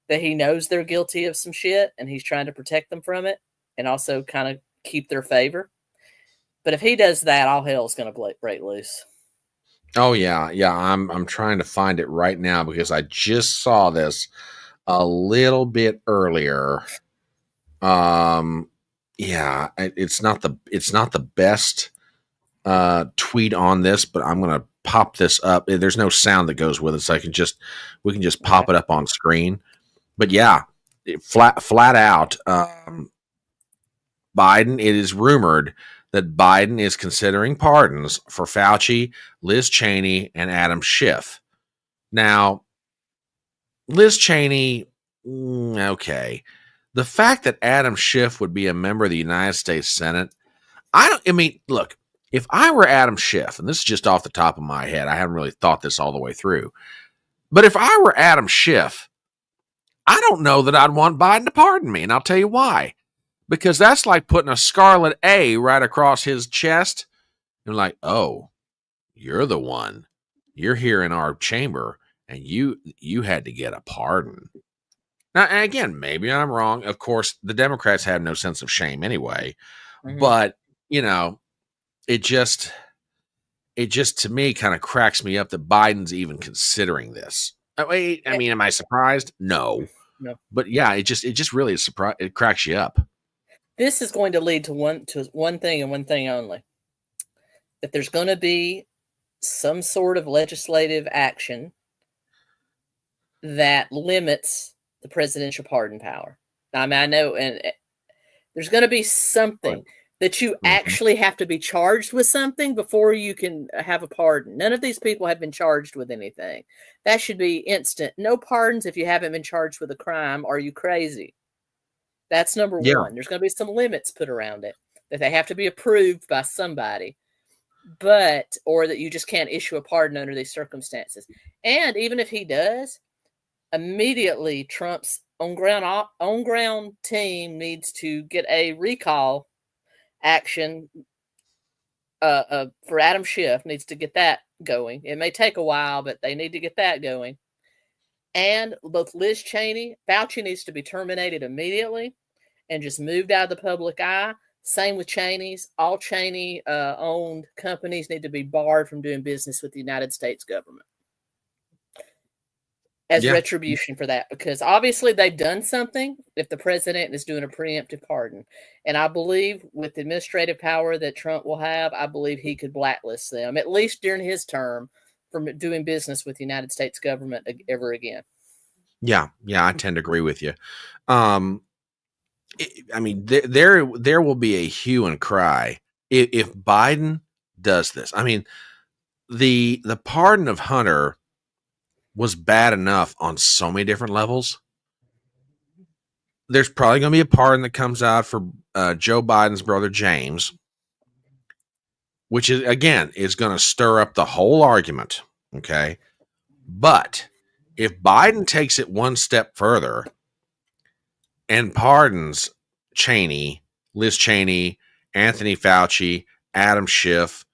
Speaker 1: that he knows they're guilty of some shit and he's trying to protect them from it and also kind of keep their favor. But if he does that, all hell is going to break loose.
Speaker 2: Oh yeah, yeah. I'm trying to find it right now because I just saw this a little bit earlier. Yeah, it's not the best tweet on this, but I'm gonna pop this up. There's no sound that goes with it, so we can just pop it up on screen. But yeah, flat out, Biden. It is rumored that Biden is considering pardons for Fauci, Liz Cheney, and Adam Schiff. Now, Liz Cheney, okay. The fact that Adam Schiff would be a member of the United States Senate, I mean, look, if I were Adam Schiff, and this is just off the top of my head, I haven't really thought this all the way through, but if I were Adam Schiff, I don't know that I'd want Biden to pardon me, and I'll tell you why. Because that's like putting a scarlet A right across his chest, and like, oh, you're the one. You're here in our chamber, and you had to get a pardon. Now, and again, maybe I'm wrong. Of course, the Democrats have no sense of shame anyway. Mm-hmm. But, you know, it just to me kind of cracks me up that Biden's even considering this. I mean, am I surprised? No. But yeah, it just really is surprise. It cracks you up.
Speaker 1: This is going to lead to one thing and one thing only. If there's going to be some sort of legislative action that limits the presidential pardon power. I mean, I know, and there's going to be something that you actually have to be charged with something before you can have a pardon. None of these people have been charged with anything. That should be instant. No pardons if you haven't been charged with a crime. Are you crazy? That's number one. There's going to be some limits put around it, that they have to be approved by somebody, or that you just can't issue a pardon under these circumstances. And even if he does, immediately Trump's on-ground team needs to get a recall action for Adam Schiff, needs to get that going. It may take a while, but they need to get that going. And both Liz Cheney, Fauci needs to be terminated immediately and just moved out of the public eye. Same with Cheney's. All Cheney owned companies need to be barred from doing business with the United States government as retribution for that, because obviously they've done something if the president is doing a preemptive pardon. And I believe with the administrative power that Trump will have, I believe he could blacklist them, at least during his term, from doing business with the United States government ever again. Yeah,
Speaker 2: I tend to agree with you. I mean, there will be a hue and cry if Biden does this. I mean, the pardon of Hunter was bad enough on so many different levels. There's probably going to be a pardon that comes out for Joe Biden's brother James, which is going to stir up the whole argument. Okay. But if Biden takes it one step further and pardons Cheney, Liz Cheney, Anthony Fauci, Adam Schiff,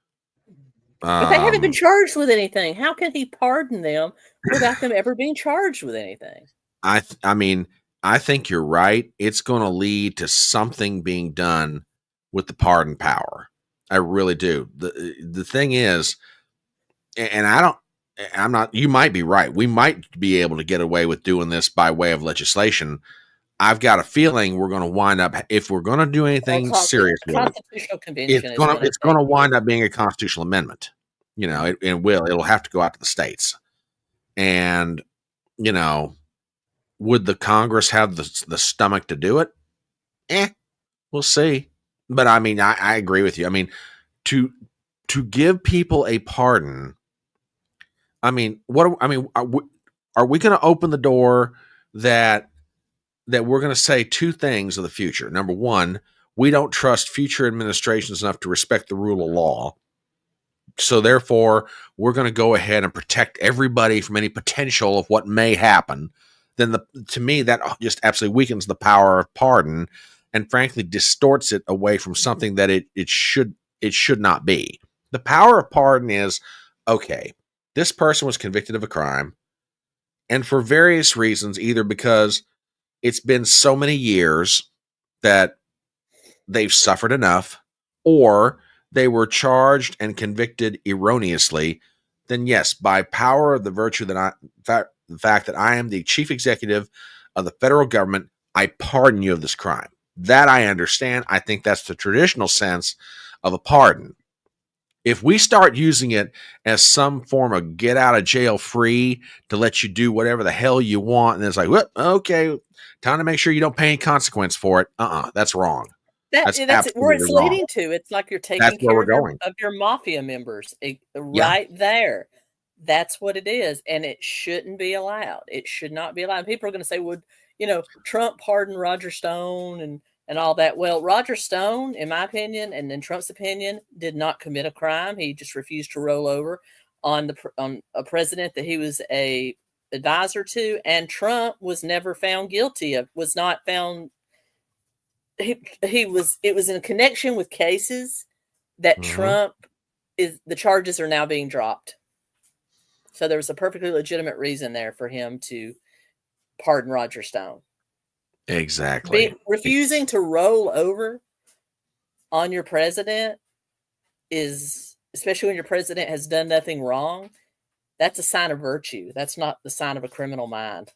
Speaker 1: but they haven't been charged with anything. How can he pardon them without them ever being charged with anything?
Speaker 2: I mean, I think you're right. It's going to lead to something being done with the pardon power. I really do. The thing is, and I'm not, you might be right. We might be able to get away with doing this by way of legislation. I've got a feeling we're going to wind up, if we're going to do anything serious with it, it's going to wind up being a constitutional amendment. You know, it'll have to go out to the states. And, you know, would the Congress have the stomach to do it? We'll see. But I mean, I agree with you. I mean, to give people a pardon, I mean, are we going to open the door that we're going to say two things of the future? Number one, we don't trust future administrations enough to respect the rule of law. So therefore, we're going to go ahead and protect everybody from any potential of what may happen. Then to me, that just absolutely weakens the power of pardon and frankly distorts it away from something that it should not be. The power of pardon is, okay, this person was convicted of a crime, and for various reasons, either because it's been so many years that they've suffered enough, or they were charged and convicted erroneously, then yes, by power of the virtue that the fact that I am the chief executive of the federal government, I pardon you of this crime. that I understand. I think that's the traditional sense of a pardon. If we start using it as some form of get out of jail free to let you do whatever the hell you want, and it's like, well, okay, time to make sure you don't pay any consequence for it. That's wrong.
Speaker 1: That's where it's
Speaker 2: wrong.
Speaker 1: leading to. It's like you're taking care of your mafia members right there. That's what it is. And it shouldn't be allowed. It should not be allowed. People are going to say, well, Trump pardoned Roger Stone and all that. Well, Roger Stone, in my opinion, and in Trump's opinion, did not commit a crime. He just refused to roll over on a president that he was a advisor to. And Trump was never found guilty of, was not found. It was in connection with cases that Trump the charges are now being dropped. So there was a perfectly legitimate reason there for him to pardon Roger Stone.
Speaker 2: Exactly.
Speaker 1: Refusing to roll over on your president is, especially when your president has done nothing wrong, that's a sign of virtue. That's not the sign of a criminal mind.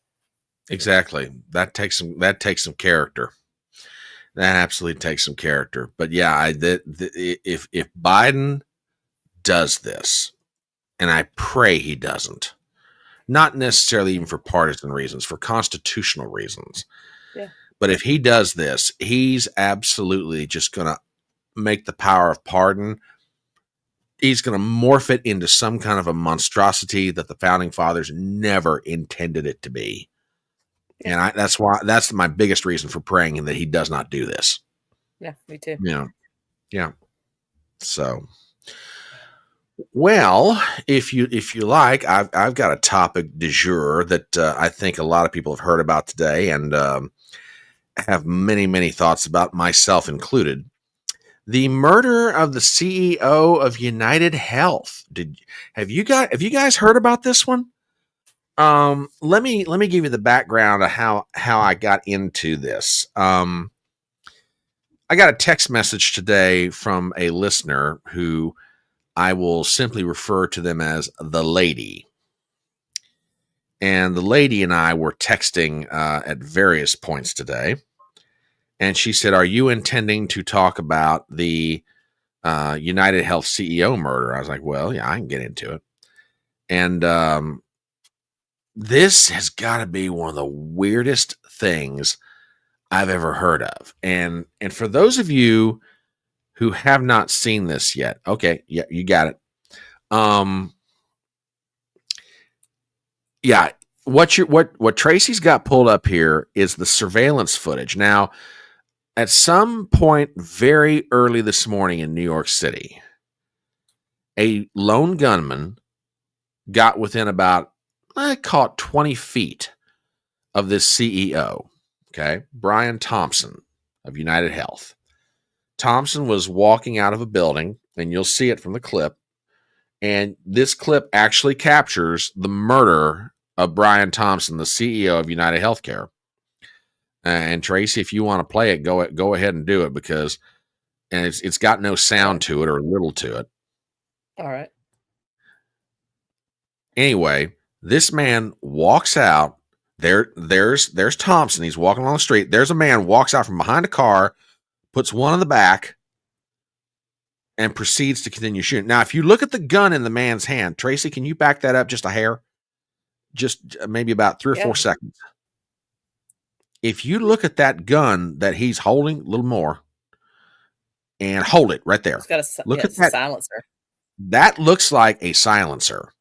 Speaker 2: Exactly. That takes some character. That absolutely takes some character. But yeah, if Biden does this, and I pray he doesn't, not necessarily even for partisan reasons, for constitutional reasons.
Speaker 1: Yeah.
Speaker 2: But if he does this, he's absolutely just going to make the power of pardon. He's going to morph it into some kind of a monstrosity that the founding fathers never intended it to be. And that's my biggest reason for praying that he does not do this.
Speaker 1: Yeah, me too.
Speaker 2: Yeah. So, well, if you like, I've got a topic du jour that I think a lot of people have heard about today and have many, many thoughts about, myself included. The murder of the CEO of United Health. Have you guys heard about this one? Let me give you the background of how I got into this. I got a text message today from a listener who I will simply refer to them as the lady. And the lady and I were texting at various points today. And she said, "Are you intending to talk about the United Health CEO murder?" I was like, "Well, yeah, I can get into it." And this has got to be one of the weirdest things I've ever heard of. And for those of you who have not seen this yet, okay, yeah, you got it. Yeah, what Tracy's got pulled up here is the surveillance footage. Now, at some point very early this morning in New York City, a lone gunman got within about, I call it 20 feet of this CEO, okay, Bryan Thompson of United Health. Thompson was walking out of a building, and you'll see it from the clip. And this clip actually captures the murder of Bryan Thompson, the CEO of United Healthcare. And Tracy, if you want to play it, go ahead and do it, because it's got no sound to it or little to it.
Speaker 1: All right.
Speaker 2: Anyway, this man walks out. There's Thompson. He's walking along the street. There's a man walks out from behind a car, puts one in the back, and proceeds to continue shooting. Now, if you look at the gun in the man's hand, Tracy, can you back that up just a hair? Just maybe about 3 or 4 seconds. If you look at that gun that he's holding, a little more, and hold it right there.
Speaker 1: It's got look at that silencer.
Speaker 2: That looks like a silencer.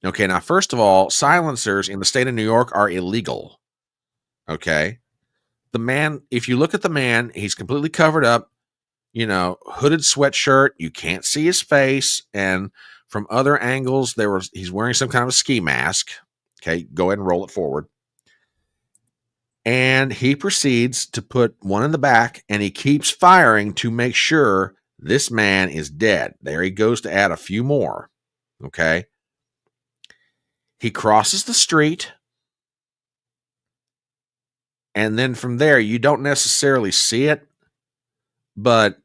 Speaker 2: Okay, now, first of all, silencers in the state of New York are illegal. Okay? The man, if you look at the man, he's completely covered up, hooded sweatshirt. You can't see his face. And from other angles, he's wearing some kind of a ski mask. Okay, go ahead and roll it forward. And he proceeds to put one in the back, and he keeps firing to make sure this man is dead. There he goes to add a few more. Okay? He crosses the street, and then from there, you don't necessarily see it, but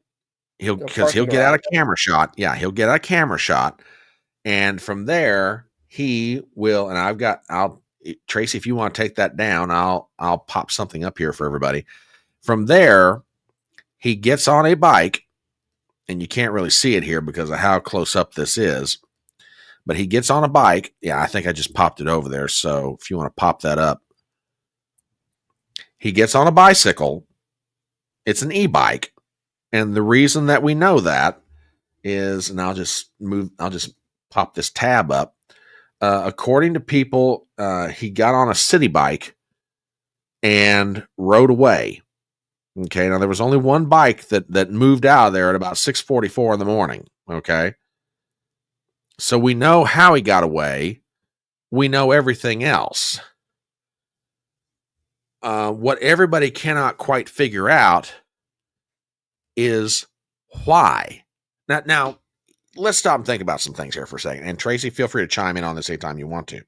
Speaker 2: he'll get out a camera shot. Yeah, he'll get out a camera shot, and from there he will. And Tracy, if you want to take that down, I'll pop something up here for everybody. From there, He gets on a bike, and you can't really see it here because of how close up this is. But he gets on a bike. Yeah, I think I just popped it over there. So if you want to pop that up. He gets on a bicycle. It's an e-bike. And the reason that we know that is, and I'll just pop this tab up. According to people, he got on a city bike and rode away. Okay, now there was only one bike that moved out of there at about 6:44 in the morning. Okay, so we know how he got away. We know everything else. What everybody cannot quite figure out is why. Now, let's stop and think about some things here for a second. And Tracy, feel free to chime in on this anytime you want to.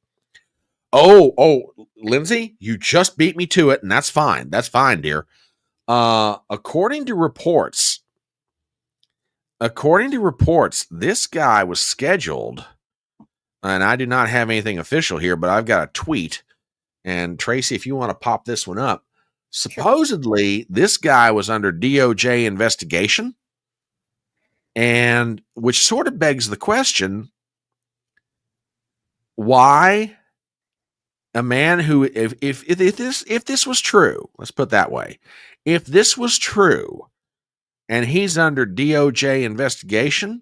Speaker 2: Oh, Lindsay, you just beat me to it, and that's fine. That's fine, dear. According to reports, this guy was scheduled, and I do not have anything official here, but I've got a tweet. And Tracy, if you want to pop this one up, supposedly this guy was under DOJ investigation, and which sort of begs the question, why a man who, if this was true, let's put it that way, if this was true, and he's under DOJ investigation,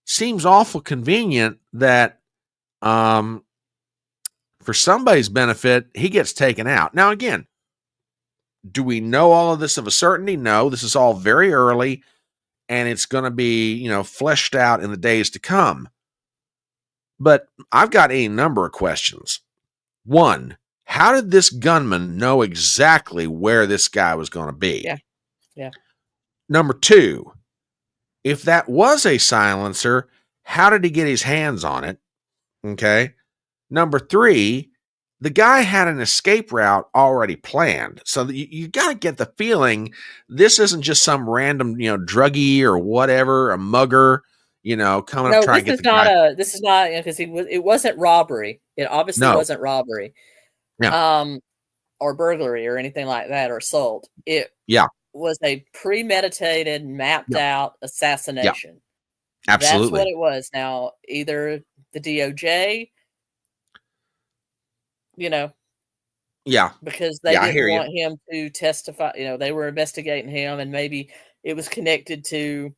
Speaker 2: seems awful convenient that, for somebody's benefit, he gets taken out. Now, again, do we know all of this of a certainty? No, this is all very early, and it's going to be, fleshed out in the days to come. But I've got a number of questions. One, how did this gunman know exactly where this guy was going to be?
Speaker 1: Yeah.
Speaker 2: Number two, if that was a silencer, how did he get his hands on it? Okay. Number three, the guy had an escape route already planned. So you got to get the feeling this isn't just some random, druggie or whatever, a mugger, coming up trying to get the guy.
Speaker 1: This is not, because it wasn't robbery. It obviously wasn't robbery.
Speaker 2: Yeah.
Speaker 1: Or burglary or anything like that, or assault. It was a premeditated, mapped out assassination.
Speaker 2: Yeah. Absolutely.
Speaker 1: That's what it was. Now, either the DOJ, because they didn't want him to testify. They were investigating him, and maybe it was connected to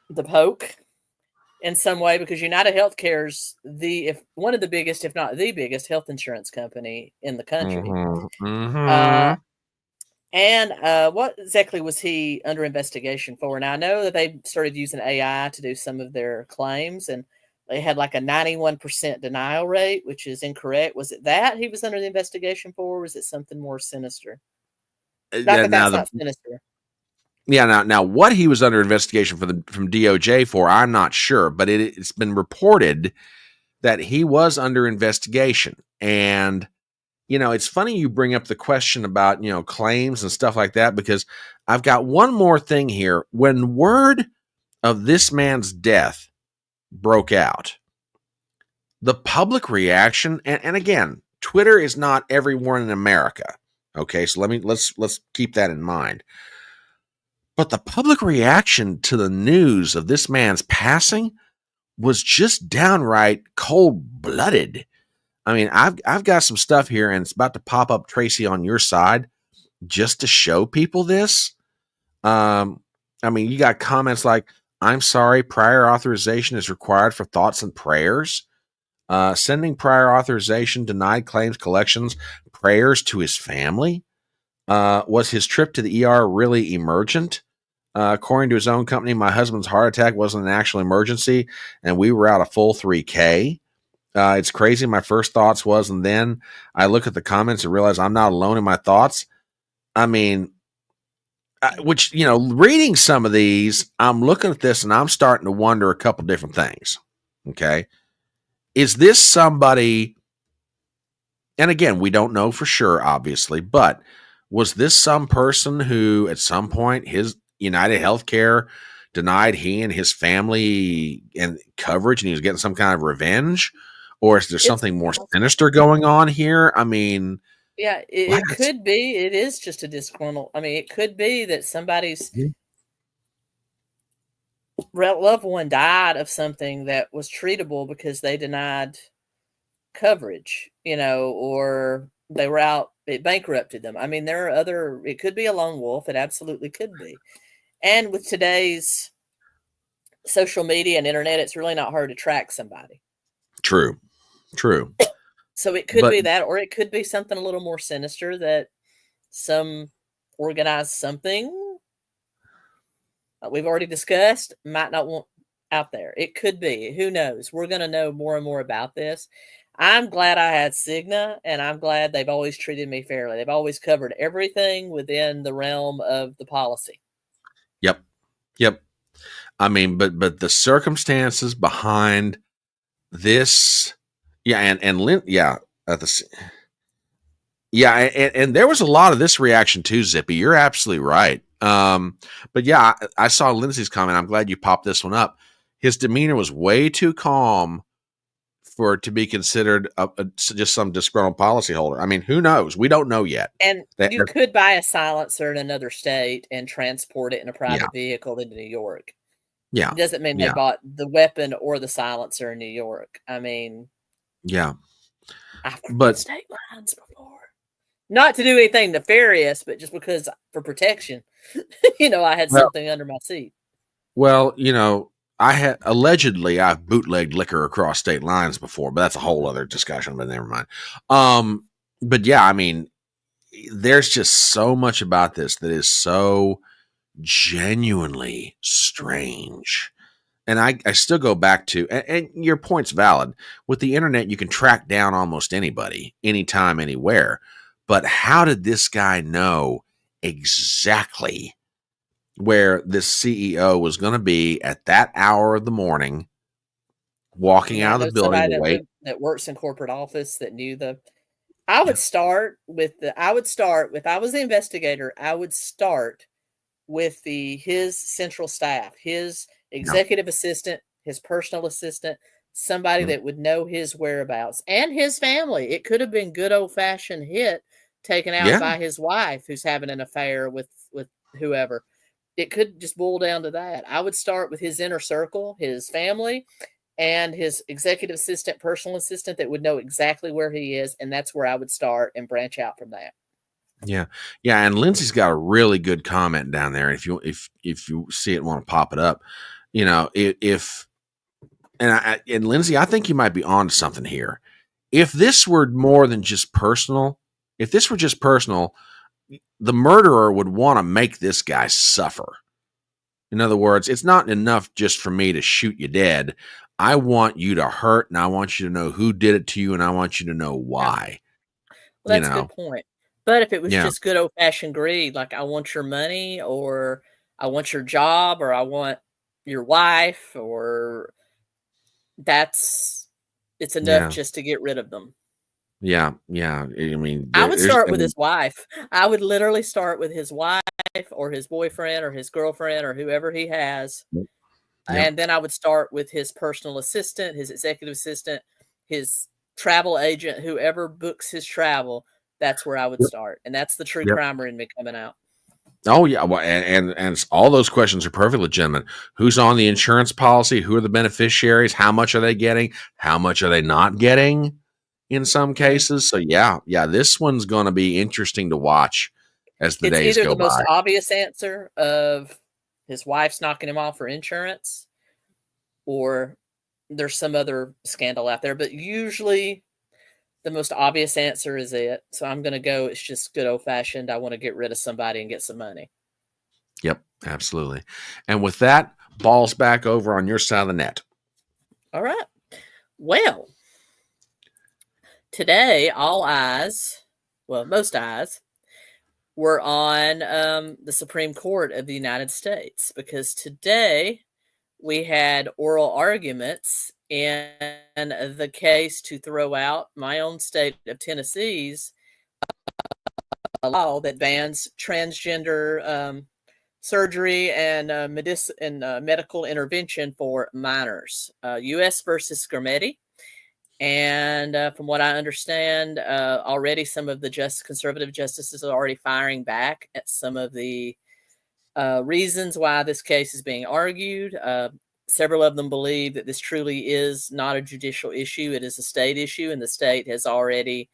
Speaker 1: the Poke in some way, because United Healthcare's one of the biggest, if not the biggest, health insurance company in the country. And what exactly was he under investigation for? Now, I know that they started using AI to do some of their claims, and they had like a 91% denial rate, which is incorrect. Was it that he was under the investigation for, or was it something more sinister? That's not sinister.
Speaker 2: Yeah, now what he was under investigation from DOJ for, I'm not sure, but it's been reported that he was under investigation. And, it's funny you bring up the question about, claims and stuff like that, because I've got one more thing here. When word of this man's death broke out, the public reaction, and again, Twitter is not everyone in America. Okay, so let's keep that in mind. But the public reaction to the news of this man's passing was just downright cold-blooded. I mean, I've got some stuff here, and it's about to pop up, Tracy, on your side, just to show people this. You got comments like, "I'm sorry, prior authorization is required for thoughts and prayers. Sending prior authorization, denied claims, collections, prayers to his family. Was his trip to the ER really emergent? According to his own company, my husband's heart attack wasn't an actual emergency, and we were out a full $3,000. It's crazy. My first thoughts was, and then I look at the comments and realize I'm not alone in my thoughts." I mean, reading some of these, I'm looking at this and I'm starting to wonder a couple different things. Okay. Is this somebody, and again, we don't know for sure, obviously, but was this some person who at some point his United Healthcare denied he and his family and coverage, and he was getting some kind of revenge? Or is there something more sinister going on here? I mean,
Speaker 1: Yeah, it could be. It is just a disgruntled. I mean, it could be that somebody's loved one died of something that was treatable because they denied coverage, or they were out, it bankrupted them. I mean, there are other, it could be a lone wolf. It absolutely could be. And with today's social media and internet, it's really not hard to track somebody.
Speaker 2: True.
Speaker 1: So it could be that, or it could be something a little more sinister, that some organized something we've already discussed might not want out there. It could be. Who knows? We're going to know more and more about this. I'm glad I had Cigna, and I'm glad they've always treated me fairly. They've always covered everything within the realm of the policy.
Speaker 2: Yep. I mean, but the circumstances behind this, and there was a lot of this reaction too, Zippy. You're absolutely right. But yeah, I saw Lindsay's comment. I'm glad you popped this one up. His demeanor was way too calm for it to be considered just some disgruntled policyholder. I mean, who knows? We don't know yet.
Speaker 1: And you could buy a silencer in another state and transport it in a private vehicle into New York.
Speaker 2: Yeah.
Speaker 1: It doesn't mean they bought the weapon or the silencer in New York. I mean, I've crossed state lines before. Not to do anything nefarious, but just because for protection, I had something under my seat.
Speaker 2: Well, I've bootlegged liquor across state lines before, but that's a whole other discussion, but never mind. But yeah, I mean, there's just so much about this that is so genuinely strange. And I still go back to, and your point's valid. With the internet, you can track down almost anybody, anytime, anywhere. But how did this guy know exactly where this CEO was going to be at that hour of the morning, walking out of the building
Speaker 1: that works in corporate office that knew I would start with if I was the investigator, I would start with his central staff, his executive assistant, his personal assistant, somebody that would know his whereabouts, and his family. It could have been good old fashioned hit taken out by his wife who's having an affair with whoever. It could just boil down to that. I would start with his inner circle, his family, and his executive assistant, personal assistant that would know exactly where he is. And that's where I would start and branch out from that.
Speaker 2: Yeah. And Lindsay's got a really good comment down there. If you see it and want to pop it up, and Lindsay, I think you might be onto something here. If this were more than just personal, the murderer would want to make this guy suffer. In other words, it's not enough just for me to shoot you dead. I want you to hurt, and I want you to know who did it to you, and I want you to know why.
Speaker 1: Well, that's a good point. But if it was just good old-fashioned greed, like I want your money, or I want your job, or I want your wife, or it's enough just to get rid of them.
Speaker 2: Yeah. I mean,
Speaker 1: I would start with his wife. I would literally start with his wife or his boyfriend or his girlfriend or whoever he has. Yep. And then I would start with his personal assistant, his executive assistant, his travel agent, whoever books his travel. That's where I would start. And that's the true crimer in me coming out.
Speaker 2: Oh, yeah. Well, and all those questions are perfectly legitimate. Who's on the insurance policy? Who are the beneficiaries? How much are they getting? How much are they not getting? In some cases. So this one's going to be interesting to watch as the days go by. It's either the most
Speaker 1: obvious answer of his wife's knocking him off for insurance, or there's some other scandal out there, but usually the most obvious answer is it. So I'm going to go, it's just good old fashioned. I want to get rid of somebody and get some money.
Speaker 2: Yep, absolutely. And with that, ball's back over on your side of the net.
Speaker 1: All right. Well, today, most eyes were on the Supreme Court of the United States, because today we had oral arguments in the case to throw out my own state of Tennessee's law that bans transgender surgery and medical intervention for minors. U.S. versus 𝗙𝗂𝗀𝗵. And from what I understand, already some of the conservative justices are already firing back at some of the reasons why this case is being argued. Several of them believe that this truly is not a judicial issue. It is a state issue, and the state has already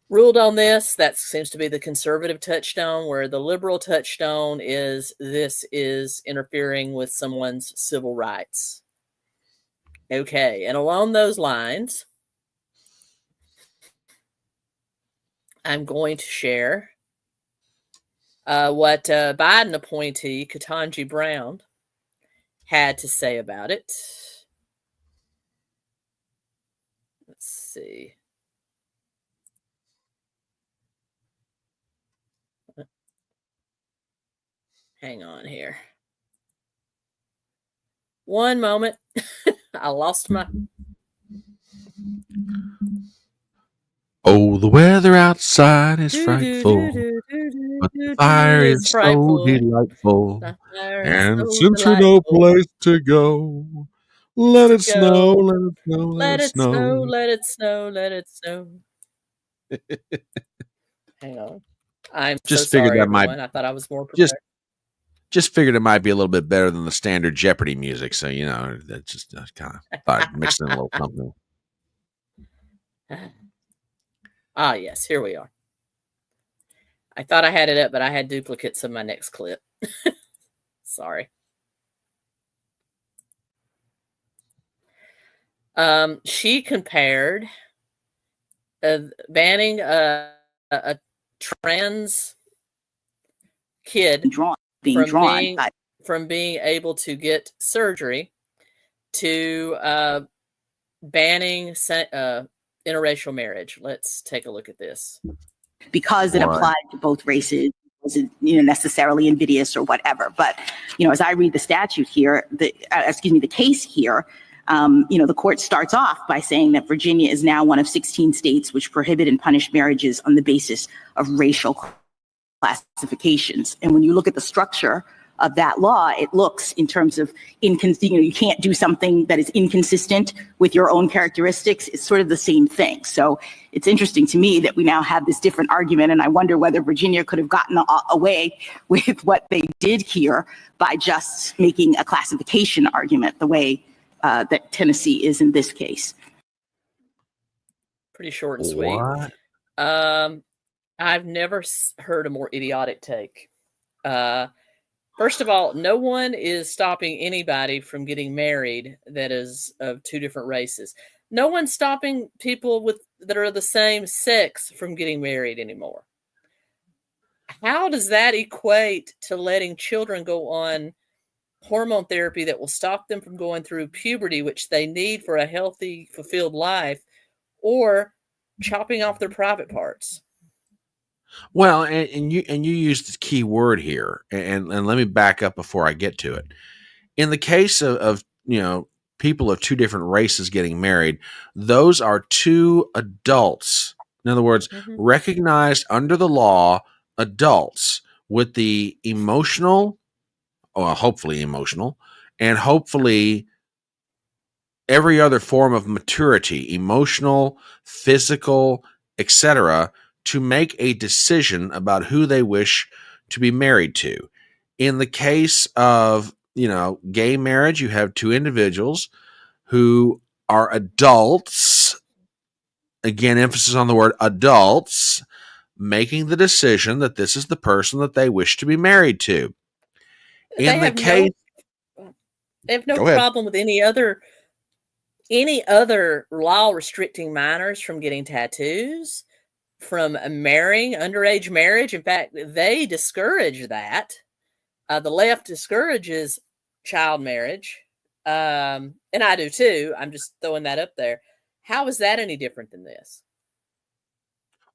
Speaker 1: ruled on this. That seems to be the conservative touchstone, where the liberal touchstone is this is interfering with someone's civil rights. Okay, and along those lines, I'm going to share what Biden appointee Ketanji Brown had to say about it. Let's see. Hang on here. One moment. I lost my...
Speaker 2: Oh, the weather outside is frightful, but the fire is so delightful. And since we've no place to go, let it snow, let it snow, let it snow.
Speaker 1: Let it snow, let it snow. Hang on. I'm
Speaker 2: just
Speaker 1: so
Speaker 2: figured
Speaker 1: sorry,
Speaker 2: that
Speaker 1: everyone. I thought I was more prepared.
Speaker 2: Just figured it might be a little bit better than the standard Jeopardy music. So, you know, that just kind of thought I'd mix in a little something.
Speaker 1: Ah, yes, here we are. I thought I had it up, but I had duplicates of my next clip. Sorry. She compared banning a trans kid from being able to get surgery to banning interracial marriage. Let's take a look at this.
Speaker 7: Because it applied to both races, was it, necessarily invidious or whatever? But, as I read the statute here, the case here, the court starts off by saying that Virginia is now one of 16 states which prohibit and punish marriages on the basis of racial classifications. And when you look at the structure of that law, it looks in terms of, you can't do something that is inconsistent with your own characteristics. It's sort of the same thing. So it's interesting to me that we now have this different argument, and I wonder whether Virginia could have gotten away with what they did here by just making a classification argument the way that Tennessee is in this case.
Speaker 1: Pretty short and sweet. I've never heard a more idiotic take. First of all, no one is stopping anybody from getting married that is of two different races. No one's stopping people that are the same sex from getting married anymore. How does that equate to letting children go on hormone therapy that will stop them from going through puberty, which they need for a healthy, fulfilled life, or chopping off their private parts?
Speaker 2: Well, and you used the key word here, and let me back up before I get to it. In the case of people of two different races getting married, those are two adults. In other words, recognized under the law adults with the emotional, hopefully emotional, and hopefully every other form of maturity, emotional, physical, etc., to make a decision about who they wish to be married to. In the case of, gay marriage, you have two individuals who are adults, again, emphasis on the word adults, making the decision that this is the person that they wish to be married to.
Speaker 1: They have no problem with any other law restricting minors from getting tattoos, from marrying, underage marriage. In fact, they discourage that. The left discourages child marriage. And I do too. I'm just throwing that up there. How is that any different than this?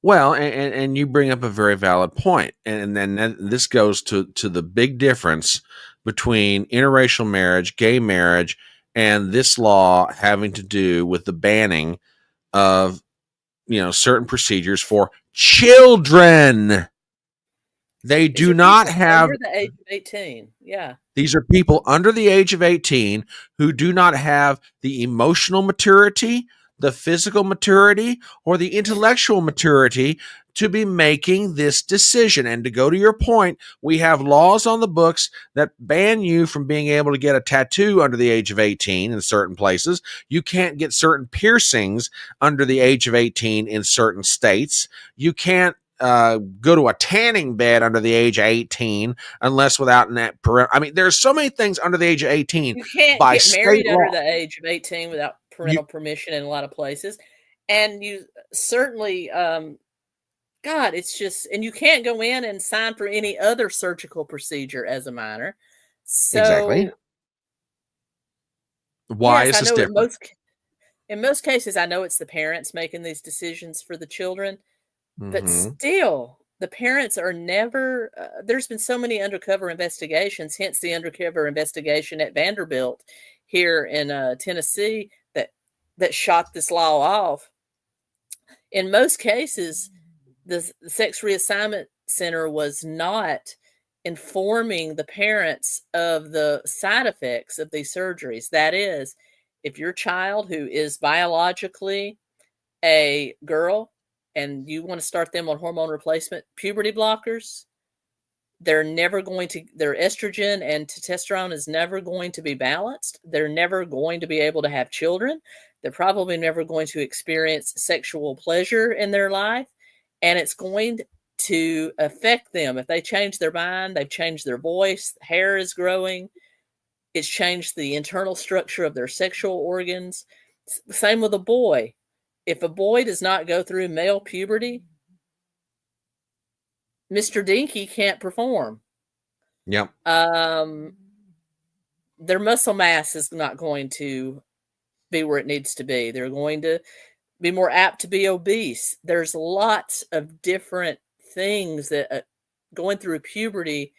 Speaker 2: Well, and you bring up a very valid point. And then this goes to the big difference between interracial marriage, gay marriage, and this law having to do with the banning of certain procedures for children. They do not have
Speaker 1: under the age of 18. Yeah.
Speaker 2: These are people under the age of 18 who do not have the emotional maturity, the physical maturity or the intellectual maturity to be making this decision. And to go to your point, we have laws on the books that ban you from being able to get a tattoo under the age of 18 in certain places. You can't get certain piercings under the age of 18 in certain states. You can't go to a tanning bed under the age of 18 unless without that. I mean, there's so many things under the age of 18.
Speaker 1: You can't
Speaker 2: by
Speaker 1: get married
Speaker 2: law.
Speaker 1: under the age of 18 without parental permission in a lot of places. And you certainly, God, it's just, and you can't go in and sign for any other surgical procedure as a minor. So
Speaker 2: exactly. Why
Speaker 1: yes,
Speaker 2: is this different?
Speaker 1: In most cases, I know it's the parents making these decisions for the children, but
Speaker 2: Mhm.
Speaker 1: still, the parents are never, there's been so many undercover investigations, hence the undercover investigation at Vanderbilt here in Tennessee that shot this law off. In most cases, the Sex Reassignment Center was not informing the parents of the side effects of these surgeries. That is, if your child who is biologically a girl and you want to start them on hormone replacement puberty blockers, they're never going to, their estrogen and testosterone is never going to be balanced. They're never going to be able to have children. They're probably never going to experience sexual pleasure in their life. And it's going to affect them. If they change their mind, they've changed their voice, hair is growing. It's changed the internal structure of their sexual organs. Same with a boy. If a boy does not go through male puberty, Mr. Dinky can't perform.
Speaker 2: Yep.
Speaker 1: Their muscle mass is not going to be where it needs to be. They're going to be more apt to be obese. There's lots of different things that going through puberty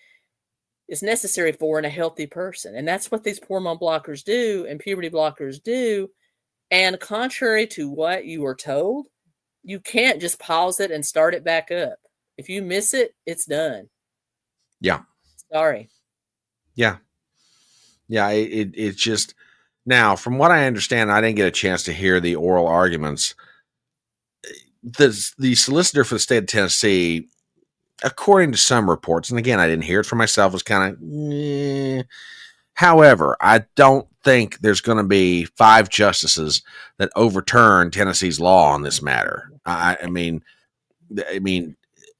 Speaker 1: is necessary for in a healthy person. And that's what these hormone blockers do and puberty blockers do. And contrary to what you were told, you can't just pause it and start it back up. If you miss it, it's done.
Speaker 2: Yeah.
Speaker 1: Sorry.
Speaker 2: Yeah. Yeah. It's just, now, from what I understand, I didn't get a chance to hear the oral arguments. The solicitor for the state of Tennessee, according to some reports, and again, I didn't hear it for myself, was kind of, However, I don't think there's going to be 5 justices that overturn Tennessee's law on this matter. I mean,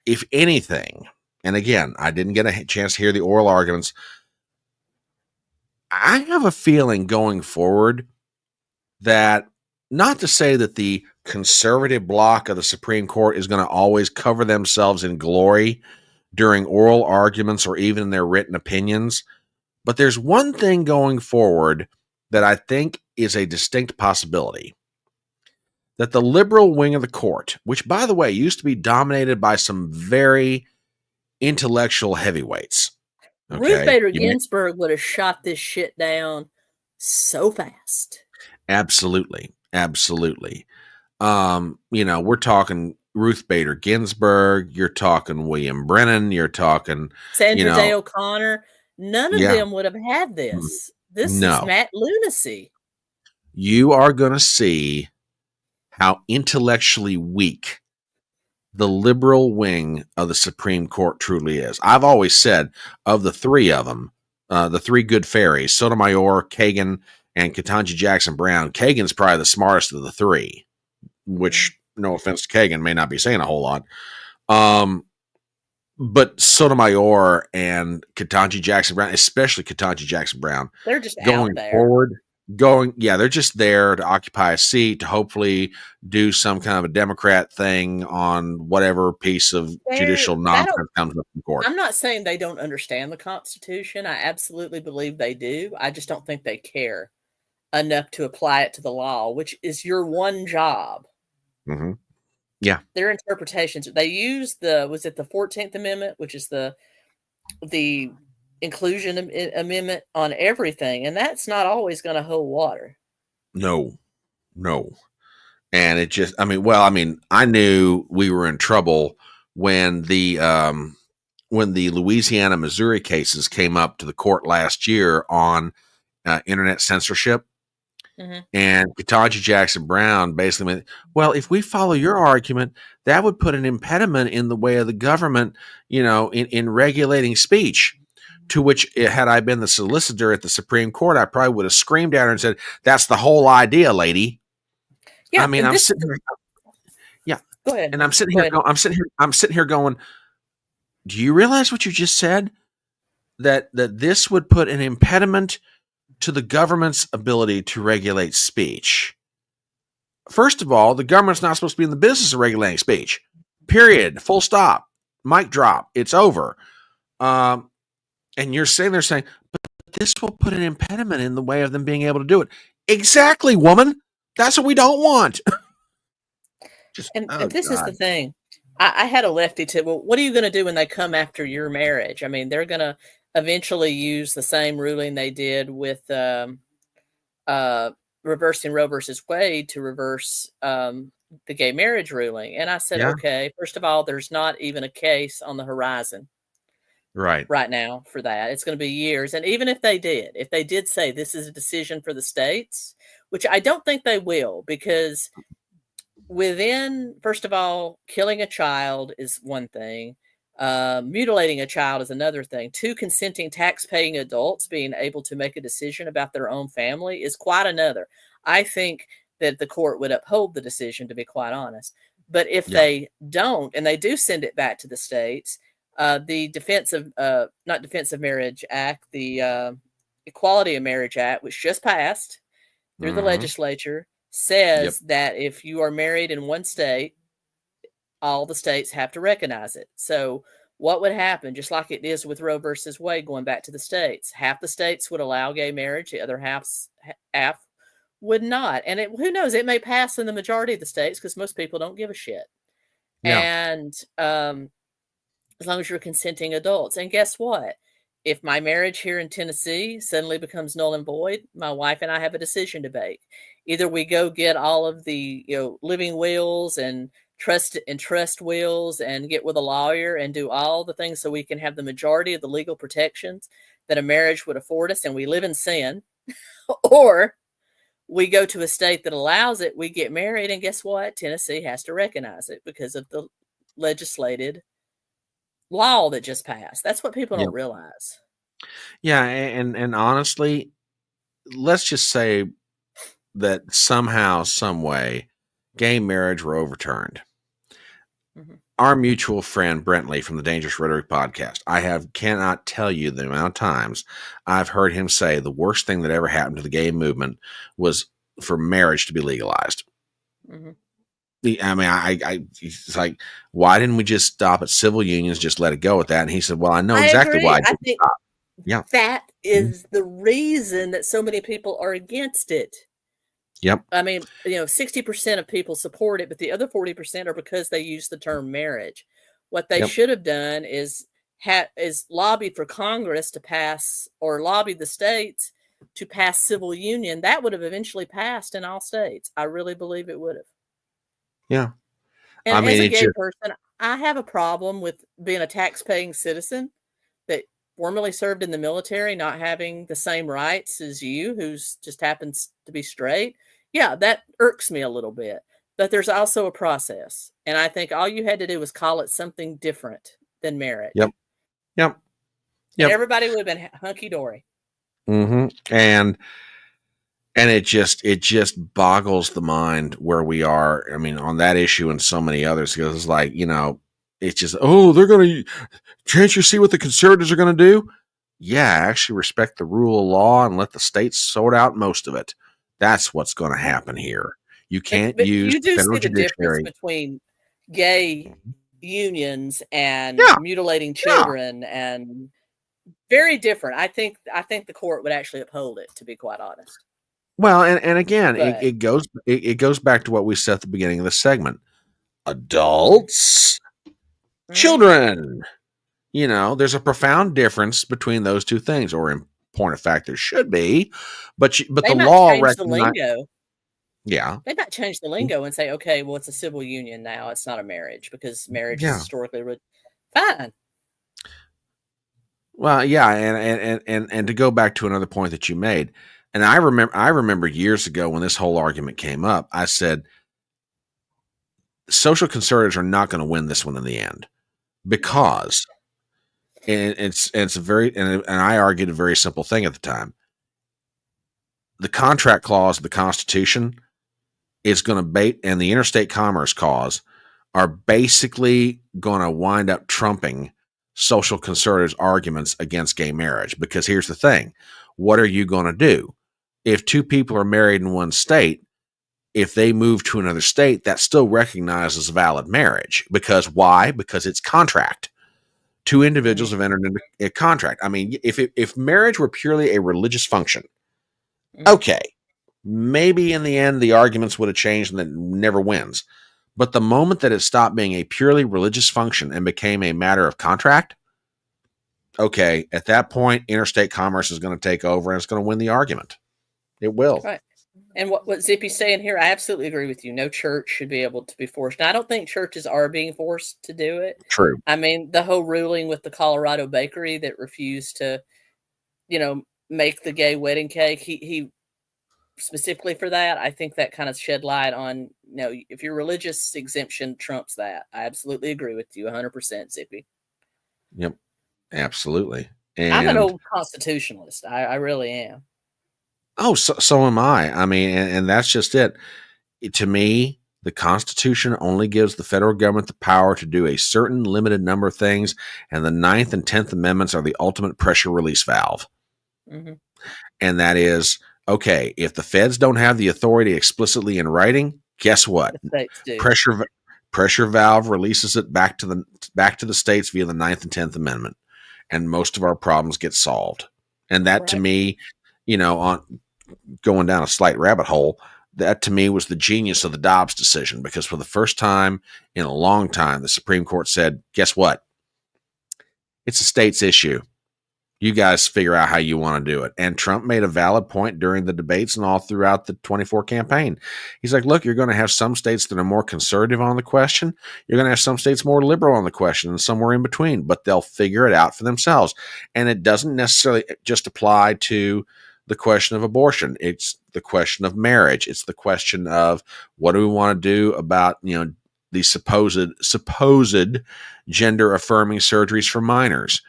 Speaker 2: if anything, and again, I didn't get a chance to hear the oral arguments, I have a feeling going forward that, not to say that the conservative bloc of the Supreme Court is going to always cover themselves in glory during oral arguments or even in their written opinions, but there's one thing going forward that I think is a distinct possibility. That the liberal wing of the court, which, by the way, used to be dominated by some very intellectual heavyweights. Okay?
Speaker 1: Ruth Bader Ginsburg would have shot this shit down so fast.
Speaker 2: Absolutely. Absolutely. We're talking Ruth Bader Ginsburg, you're talking William Brennan, you're talking
Speaker 1: Sandra Day O'Connor. None of them would have had this. This is Matt lunacy.
Speaker 2: You are going to see how intellectually weak the liberal wing of the Supreme Court truly is. I've always said, of the 3 of them, the 3 good fairies, Sotomayor, Kagan, and Ketanji Jackson Brown, Kagan's probably the smartest of the 3, which, no offense to Kagan, may not be saying a whole lot. But Sotomayor and Ketanji Jackson Brown, especially Ketanji Jackson Brown,
Speaker 1: they're just
Speaker 2: going
Speaker 1: out there.
Speaker 2: forward. They're just there to occupy a seat, to hopefully do some kind of a Democrat thing on whatever piece of judicial nonsense comes up in court.
Speaker 1: I'm not saying they don't understand the Constitution. I absolutely believe they do. I just don't think they care enough to apply it to the law, which is your one job.
Speaker 2: Mm-hmm. Yeah.
Speaker 1: Their interpretations, they use the 14th Amendment, which is the inclusion amendment on everything. And that's not always going to hold water. No.
Speaker 2: And it just, I knew we were in trouble when the Louisiana, Missouri cases came up to the court last year on internet censorship. And Ketanji Jackson Brown basically went, well, if we follow your argument, that would put an impediment in the way of the government, in regulating speech. To which, had I been the solicitor at the Supreme Court, I probably would have screamed at her and said, "That's the whole idea, lady."
Speaker 1: Yeah,
Speaker 2: I mean, I'm sitting here. Yeah,
Speaker 1: go ahead.
Speaker 2: And I'm sitting here going, do you realize what you just said? That this would put an impediment to the government's ability to regulate speech. First of all, the government's not supposed to be in the business of regulating speech. Period. Full stop. Mic drop. It's over. And you're sitting there saying, but this will put an impediment in the way of them being able to do it. Exactly, woman. That's what we don't want.
Speaker 1: And this is the thing. I had a lefty tip. Well, what are you going to do when they come after your marriage? I mean, they're going to eventually use the same ruling they did with reversing Roe versus Wade to reverse the gay marriage ruling. And I said, okay, first of all, there's not even a case on the horizon right now for that. It's going to be years. And even if they did say this is a decision for the states, which I don't think they will, because first of all, killing a child is one thing. Mutilating a child is another thing. Two consenting tax-paying adults being able to make a decision about their own family is quite another. I think that the court would uphold the decision, to be quite honest. But if they don't, and they do send it back to the states, the not Defense of Marriage Act, the Equality of Marriage Act, which just passed through the legislature, says that if you are married in one state, all the states have to recognize it. So what would happen, just like it is with Roe versus Wade going back to the states? Half the states would allow gay marriage, the other half would not. And who knows, it may pass in the majority of the states because most people don't give a shit. Yeah. And as long as you're consenting adults. And guess what? If my marriage here in Tennessee suddenly becomes null and void, my wife and I have a decision to make. Either we go get all of the living wills and trust wills and get with a lawyer and do all the things so we can have the majority of the legal protections that a marriage would afford us, and we live in sin, or we go to a state that allows it, we get married, and guess what? Tennessee has to recognize it because of the legislated law that just passed. That's what people don't realize.
Speaker 2: Yeah, and honestly, let's just say that somehow, some way, gay marriage were overturned. Our mutual friend Brentley from the Dangerous Rhetoric podcast, cannot tell you the amount of times I've heard him say the worst thing that ever happened to the gay movement was for marriage to be legalized. I mean, it's like, why didn't we just stop at civil unions, just let it go with that? And he said, well, I know exactly why. I think
Speaker 1: that is the reason that so many people are against it.
Speaker 2: Yep.
Speaker 1: I mean, 60% of people support it, but the other 40% are because they use the term marriage. What they should have done is lobbied for Congress to pass, or lobbied the states to pass civil union. That would have eventually passed in all states. I really believe it would have.
Speaker 2: Yeah.
Speaker 1: And as a gay person, I have a problem with being a tax-paying citizen that formerly served in the military, not having the same rights as you, who's just happens to be straight. Yeah, that irks me a little bit. But there's also a process. And I think all you had to do was call it something different than marriage.
Speaker 2: Yep.
Speaker 1: And everybody would have been hunky-dory.
Speaker 2: And it just boggles the mind where we are. I mean, on that issue and so many others, because it's like, it's just, can't you see what the conservatives are going to do? Yeah, actually respect the rule of law and let the states sort out most of it. That's what's going to happen here. You can't use
Speaker 1: you do
Speaker 2: federal
Speaker 1: see the
Speaker 2: judiciary.
Speaker 1: Difference between gay unions and mutilating children, and very different. I think the court would actually uphold it, to be quite honest.
Speaker 2: Well, and again, it goes back to what we said at the beginning of the segment. Adults, children. There's a profound difference between those two things, or in point of fact, there should be. But the law recognizes. Yeah,
Speaker 1: they might change the lingo and say, okay, well, it's a civil union now. It's not a marriage, because marriage is historically fine.
Speaker 2: Well, yeah, and to go back to another point that you made, And I remember years ago when this whole argument came up, I said, social conservatives are not going to win this one in the end, because and I argued a very simple thing at the time. The contract clause of the Constitution is going to bait, and the interstate commerce clause are basically going to wind up trumping social conservatives' arguments against gay marriage. Because here's the thing. What are you going to do? If two people are married in one state, if they move to another state, that's still recognized as valid marriage. Because why? Because it's contract. Two individuals have entered into a contract. I mean, if marriage were purely a religious function, okay, maybe in the end the arguments would have changed and it never wins. But the moment that it stopped being a purely religious function and became a matter of contract, okay, at that point, interstate commerce is going to take over and it's going to win the argument. It will.
Speaker 1: Right. And what Zippy's saying here, I absolutely agree with you. No church should be able to be forced. Now, I don't think churches are being forced to do it.
Speaker 2: True.
Speaker 1: I mean, the whole ruling with the Colorado bakery that refused to, make the gay wedding cake, he specifically for that, I think that kind of shed light on, if your religious exemption trumps that. I absolutely agree with you 100%, Zippy.
Speaker 2: Yep, absolutely. And
Speaker 1: I'm an old constitutionalist. I really am.
Speaker 2: Oh, so am I. I mean, and that's just it. To me, the Constitution only gives the federal government the power to do a certain limited number of things, and the 9th and 10th Amendments are the ultimate pressure release valve. Mm-hmm. And that is, okay, if the feds don't have the authority explicitly in writing, guess what? Pressure valve releases it back to the states via the 9th and 10th Amendment, and most of our problems get solved. And that, to me, on going down a slight rabbit hole, that to me was the genius of the Dobbs decision, because for the first time in a long time, the Supreme Court said, guess what? It's a state's issue. You guys figure out how you want to do it. And Trump made a valid point during the debates and all throughout the 24 campaign. He's like, look, you're going to have some states that are more conservative on the question. You're going to have some states more liberal on the question and somewhere in between, but they'll figure it out for themselves. And it doesn't necessarily just apply to the question of abortion. It's the question of marriage. It's the question of what do we want to do about, these supposed gender affirming surgeries for minors.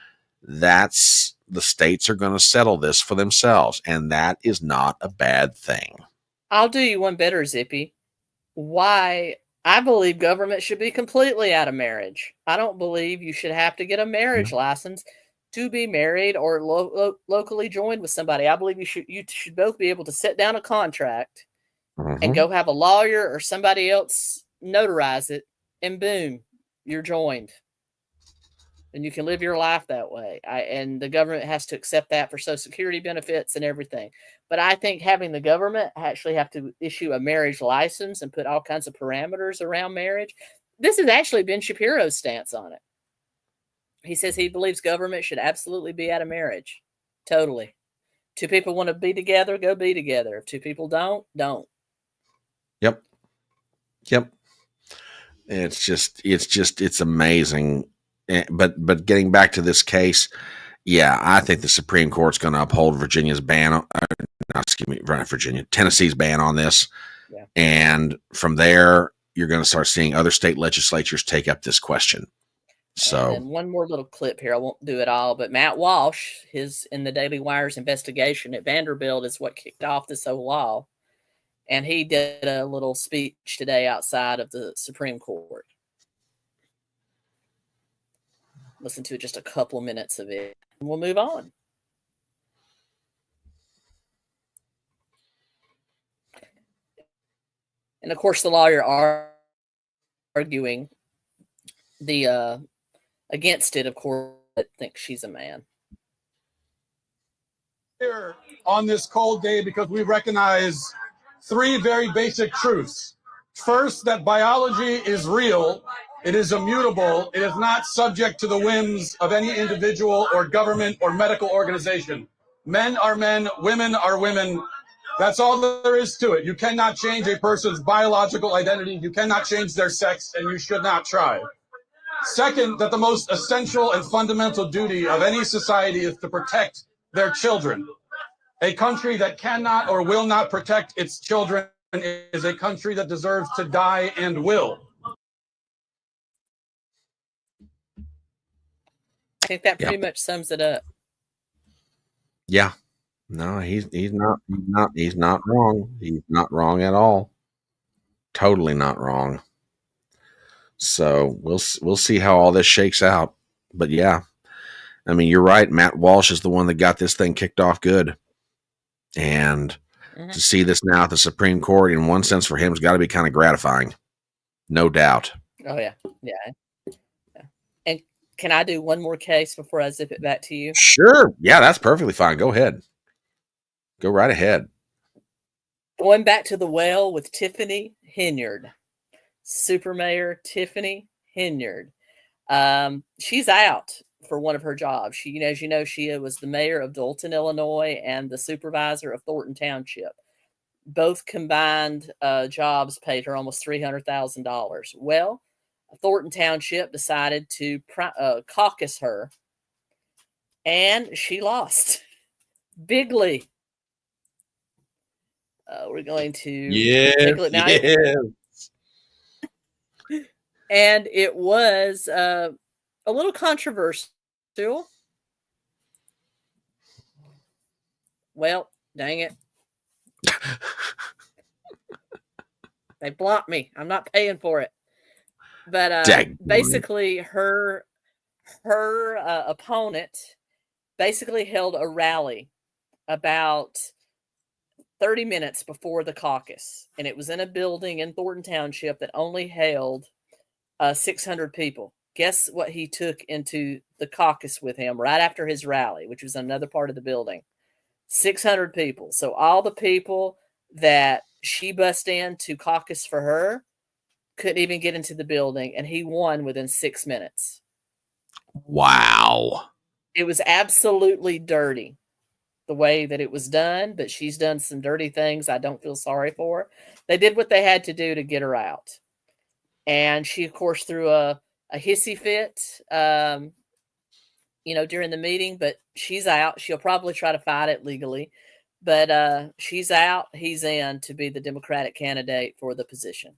Speaker 2: That's the states are going to settle this for themselves, and that is not a bad thing.
Speaker 1: I'll do you one better, Zippy. Why I believe government should be completely out of marriage. I don't believe you should have to get a marriage license to be married or locally joined with somebody. I believe you should both be able to set down a contract and go have a lawyer or somebody else notarize it, and boom, you're joined. And you can live your life that way. And the government has to accept that for Social Security benefits and everything. But I think having the government actually have to issue a marriage license and put all kinds of parameters around marriage. This has actually been Shapiro's stance on it. He says he believes government should absolutely be out of marriage. Totally. Two people want to be together, go be together. If two people don't.
Speaker 2: Yep. It's amazing. But getting back to this case, yeah, I think the Supreme Court's going to uphold Tennessee's ban on this. Yeah. And from there, you're going to start seeing other state legislatures take up this question. So,
Speaker 1: and one more little clip here. I won't do it all, but Matt Walsh, in the Daily Wire's investigation at Vanderbilt is what kicked off this whole law. And he did a little speech today outside of the Supreme Court. Listen to just a couple of minutes of it, and we'll move on. And of course, the lawyer arguing against it, of course, thinks she's a man.
Speaker 8: Here on this cold day because we recognize three very basic truths. First, that biology is real. It is immutable. It is not subject to the whims of any individual or government or medical organization. Men are men, women are women. That's all there is to it. You cannot change a person's biological identity. You cannot change their sex, and you should not try. Second, that the most essential and fundamental duty of any society is to protect their children. A country that cannot or will not protect its children is a country that deserves to die and will.
Speaker 1: I think that pretty much sums it up.
Speaker 2: Yeah. No, he's not wrong. He's not wrong at all. Totally not wrong. So we'll see how all this shakes out. But yeah, I mean, you're right. Matt Walsh is the one that got this thing kicked off good. And to see this now at the Supreme Court, in one sense, for him, has got to be kind of gratifying. No doubt.
Speaker 1: Oh, yeah. Yeah. And can I do one more case before I zip it back to you?
Speaker 2: Sure. Yeah, that's perfectly fine. Go ahead. Go right ahead.
Speaker 1: Going back to the well with Tiffany Henyard, Super Mayor Tiffany Henyard. She's out for one of her jobs. She, as you know, she was the mayor of Dalton, Illinois, and the supervisor of Thornton Township. Both combined jobs paid her almost $300,000. Well, Thornton Township decided to caucus her, and she lost bigly. We're going to take a look now. And it was a little controversial. Well, dang it. They blocked me. I'm not paying for it. But basically her opponent basically held a rally about 30 minutes before the caucus. And it was in a building in Thornton Township that only held 600 people. Guess what he took into the caucus with him right after his rally, which was another part of the building? 600 people. So all the people that she bust in to caucus for her couldn't even get into the building, and he won within 6 minutes.
Speaker 2: Wow.
Speaker 1: It was absolutely dirty the way that it was done, but she's done some dirty things I don't feel sorry for. They did what they had to do to get her out. And she, of course, threw a hissy fit, during the meeting, but she's out. She'll probably try to fight it legally, but she's out. He's in to be the Democratic candidate for the position.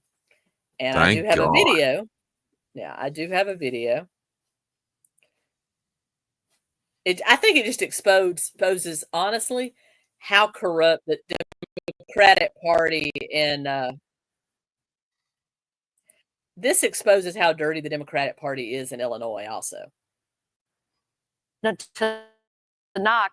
Speaker 1: And I do have a video. Yeah, I do have a video. I think it just exposes, honestly, how corrupt the Democratic Party in this exposes how dirty the Democratic Party is in Illinois also.
Speaker 9: To knock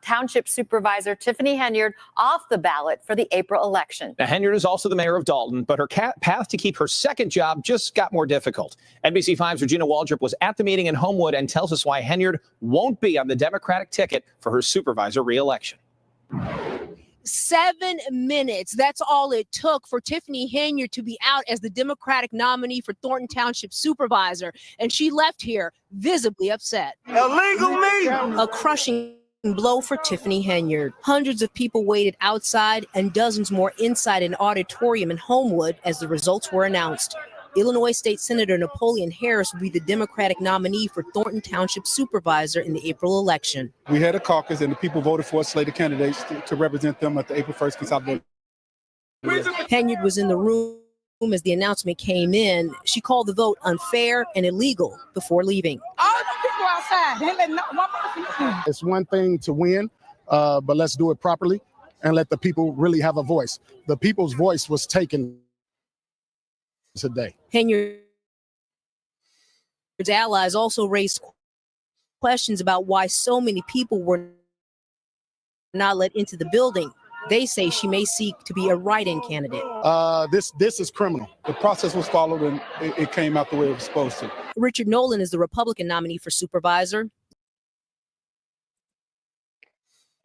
Speaker 9: Township Supervisor Tiffany Henyard off the ballot for the April election.
Speaker 10: Now, Henyard is also the mayor of Dalton, but her path to keep her second job just got more difficult. NBC5's Regina Waldrop was at the meeting in Homewood and tells us why Henyard won't be on the Democratic ticket for her supervisor reelection.
Speaker 11: 7 minutes. That's all it took for Tiffany Henyard to be out as the Democratic nominee for Thornton Township supervisor. And she left here visibly upset.
Speaker 12: Illegal me!
Speaker 11: A crushing blow for Tiffany Henyard. Hundreds of people waited outside and dozens more inside an auditorium in Homewood as the results were announced. Illinois State Senator Napoleon Harris will be the Democratic nominee for Thornton Township supervisor in the April election.
Speaker 13: We had a caucus and the people voted for a slate of candidates to represent them at the April 1st consolidated.
Speaker 11: Henyard was in the room as the announcement came in. She called the vote unfair and illegal before leaving.
Speaker 12: All the people outside, they let one person in.
Speaker 13: It's one thing to win, but let's do it properly and let the people really have a voice. The people's voice was taken today.
Speaker 11: Henyard's allies also raised questions about why so many people were not let into the building. They say she may seek to be a write-in candidate.
Speaker 13: This is criminal. The process was followed and it came out the way it was supposed to.
Speaker 11: Richard Nolan is the Republican nominee for supervisor.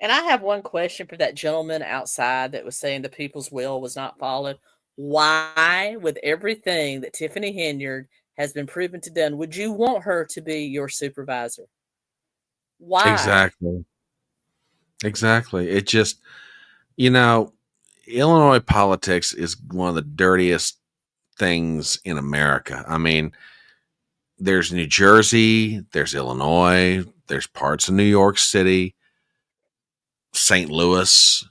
Speaker 1: And I have one question for that gentleman outside that was saying the people's will was not followed. Why, with everything that Tiffany Henyard has been proven to done, would you want her to be your supervisor? Why?
Speaker 2: Exactly. It just, Illinois politics is one of the dirtiest things in America. I mean, there's New Jersey, there's Illinois, there's parts of New York City. St. Louis.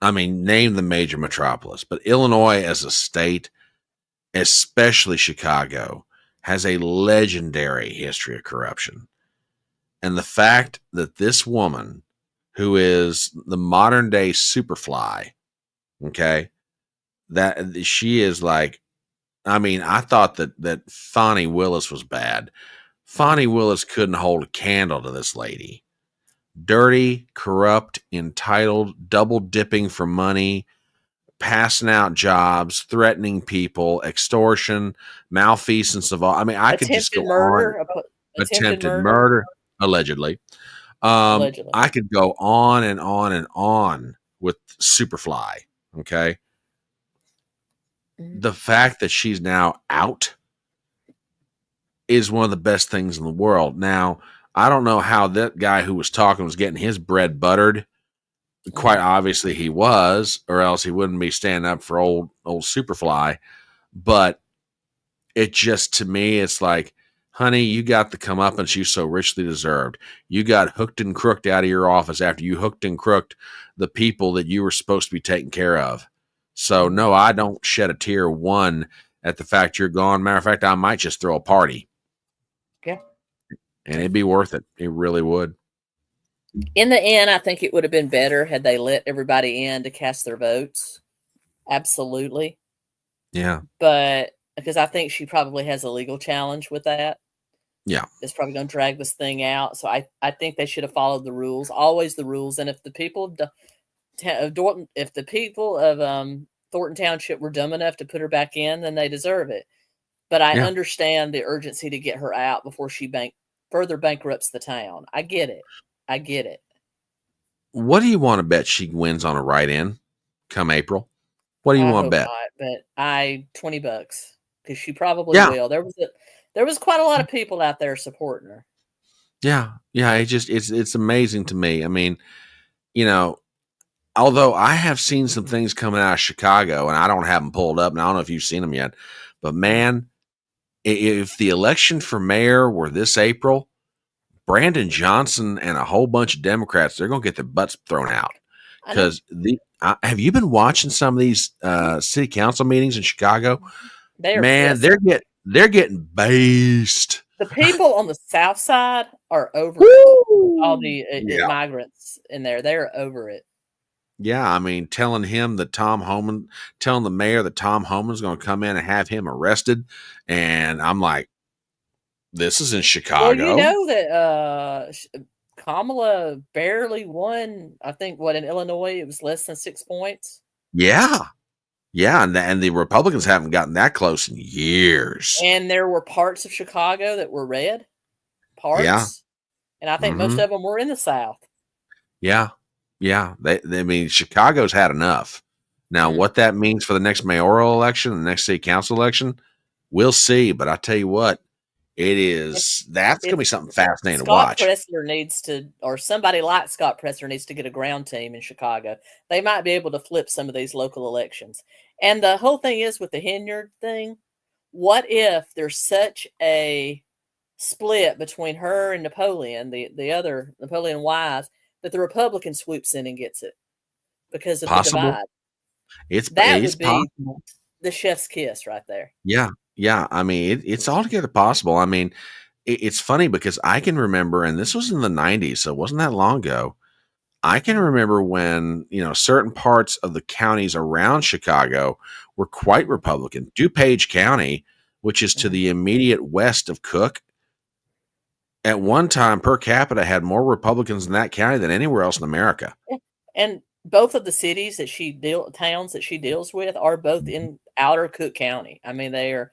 Speaker 2: I mean, name the major metropolis. But Illinois as a state, especially Chicago, has a legendary history of corruption. And the fact that this woman, who is the modern day Superfly, okay, that she is like, I mean, I thought that Fani Willis was bad. Fani Willis couldn't hold a candle to this lady. Dirty, corrupt, entitled, double dipping for money, passing out jobs, threatening people, extortion, malfeasance of all. I mean, I could just go on. Attempted murder, allegedly.
Speaker 1: Allegedly.
Speaker 2: I could go on and on and on with Superfly. Okay. The fact that she's now out is one of the best things in the world. Now, I don't know how that guy who was talking was getting his bread buttered. Quite obviously he was, or else he wouldn't be standing up for old Superfly. But it just, to me, it's like, honey, you got the comeuppance you so richly deserved. You got hooked and crooked out of your office after you hooked and crooked the people that you were supposed to be taking care of. So, no, I don't shed a tear one at the fact you're gone. Matter of fact, I might just throw a party.
Speaker 1: Yeah.
Speaker 2: And it'd be worth it. It really would.
Speaker 1: In the end, I think it would have been better had they let everybody in to cast their votes. Absolutely.
Speaker 2: Yeah.
Speaker 1: But because I think she probably has a legal challenge with that.
Speaker 2: Yeah.
Speaker 1: It's probably going to drag this thing out. So I think they should have followed the rules, always the rules. And if the people of Thornton, if the people of Thornton Township were dumb enough to put her back in, then they deserve it. But I understand the urgency to get her out before she further bankrupts the town. I get it. I get it.
Speaker 2: What do you want to bet she wins on a write-in come April? What do you want to bet?
Speaker 1: Not, but $20 because she probably will. There was quite a lot of people out there supporting her.
Speaker 2: Yeah, yeah. It's amazing to me. I mean, you know, although I have seen some things coming out of Chicago, and I don't have them pulled up, and I don't know if you've seen them yet, but man, if the election for mayor were this April, Brandon Johnson and a whole bunch of Democrats, they're going to get their butts thrown out. Because have you been watching some of these city council meetings in Chicago? They're getting based.
Speaker 1: The people on the south side are over it. All the migrants in there, they're over it.
Speaker 2: Yeah, I mean, telling the mayor that Tom Homan's going to come in and have him arrested, and I'm like, this is in Chicago.
Speaker 1: Well, you know that Kamala barely won. I think in Illinois it was less than 6 points.
Speaker 2: Yeah, yeah, and the Republicans haven't gotten that close in years.
Speaker 1: And there were parts of Chicago that were red parts, and I think most of them were in the South.
Speaker 2: Yeah, yeah. I mean, Chicago's had enough. Now, what that means for the next mayoral election, the next city council election, we'll see. But I tell you what. That's going to be something fascinating to watch.
Speaker 1: Pressler needs to, or somebody like Scott Pressler needs to get a ground team in Chicago. They might be able to flip some of these local elections. And the whole thing is with the Henyard thing, what if there's such a split between her and Napoleon, the other Napoleon Wise, that the Republican swoops in and gets it because of the divide? That would be possible. The chef's kiss right there.
Speaker 2: Yeah. Yeah, I mean, it's altogether possible. I mean, it's funny because I can remember, and this was in the 90s, so it wasn't that long ago. I can remember when, certain parts of the counties around Chicago were quite Republican. DuPage County, which is to the immediate west of Cook, at one time per capita had more Republicans in that county than anywhere else in America.
Speaker 1: And both of the cities that towns that she deals with are both in outer Cook County. I mean, they're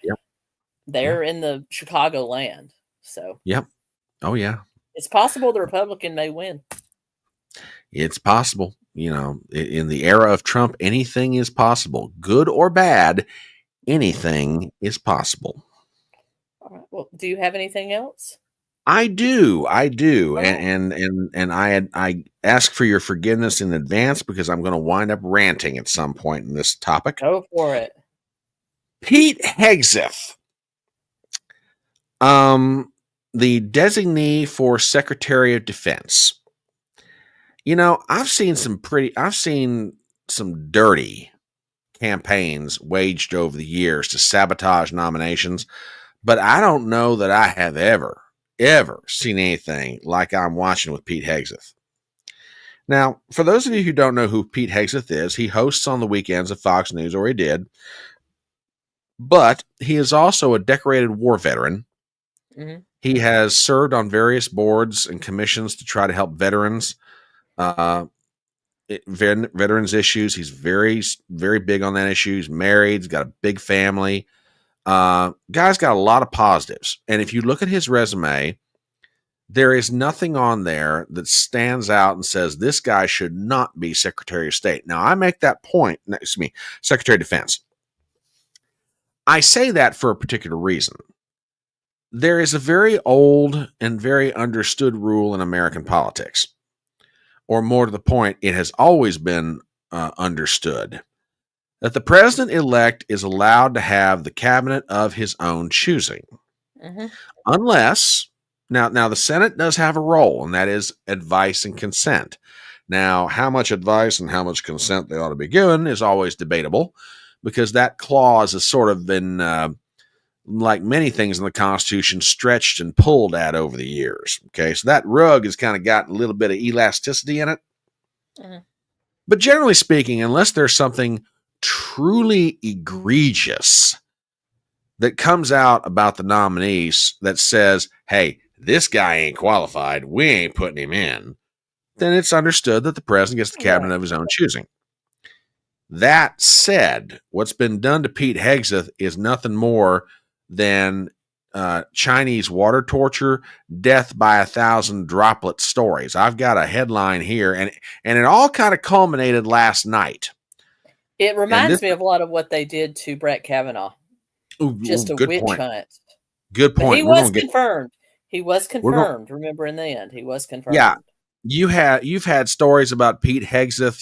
Speaker 1: in the Chicago land. So,
Speaker 2: oh yeah,
Speaker 1: it's possible the Republican may win.
Speaker 2: It's possible. In the era of Trump, anything is possible, good or bad. Anything is possible.
Speaker 1: All right. Well, do you have anything else?
Speaker 2: I do,
Speaker 1: Oh.
Speaker 2: and I ask for your forgiveness in advance because I'm going to wind up ranting at some point in this topic.
Speaker 1: Go for it.
Speaker 2: Pete Hegseth, the designee for Secretary of Defense. You know, I've seen some dirty campaigns waged over the years to sabotage nominations, but I don't know that I have ever seen anything like I'm watching with Pete Hegseth. Now, for those of you who don't know who Pete Hegseth is, he hosts on the weekends of Fox News, or he did, but he is also a decorated war veteran.
Speaker 1: Mm-hmm.
Speaker 2: He has served on various boards and commissions to try to help veterans. Veterans issues. He's very, very big on that issue. He's married. He's got a big family. Guy's got a lot of positives. And if you look at his resume, there is nothing on there that stands out and says this guy should not be Secretary of State. Now, I make that point. Secretary of Defense. I say that for a particular reason. There is a very old and very understood rule in American politics. Or more to the point, it has always been understood that the president-elect is allowed to have the cabinet of his own choosing.
Speaker 1: Mm-hmm.
Speaker 2: Unless, now the Senate does have a role, and that is advice and consent. Now, how much advice and how much consent they ought to be given is always debatable, because that clause has sort of been, like many things in the Constitution, stretched and pulled at over the years. Okay, so that rug has kind of got a little bit of elasticity in it.
Speaker 1: Mm-hmm.
Speaker 2: But generally speaking, unless there's something truly egregious that comes out about the nominees that says, hey, this guy ain't qualified, we ain't putting him in, then it's understood that the president gets the cabinet of his own choosing. That said, what's been done to Pete Hegseth is nothing more than Chinese water torture, death by 1,000 droplet stories. I've got a headline here, and it all kind of culminated last night.
Speaker 1: It reminds me of a lot of what they did to Brett Kavanaugh. Just a witch hunt.
Speaker 2: Good point.
Speaker 1: But he was confirmed. He was confirmed. Remember, in the end, he was confirmed.
Speaker 2: Yeah, you've had stories about Pete Hegseth,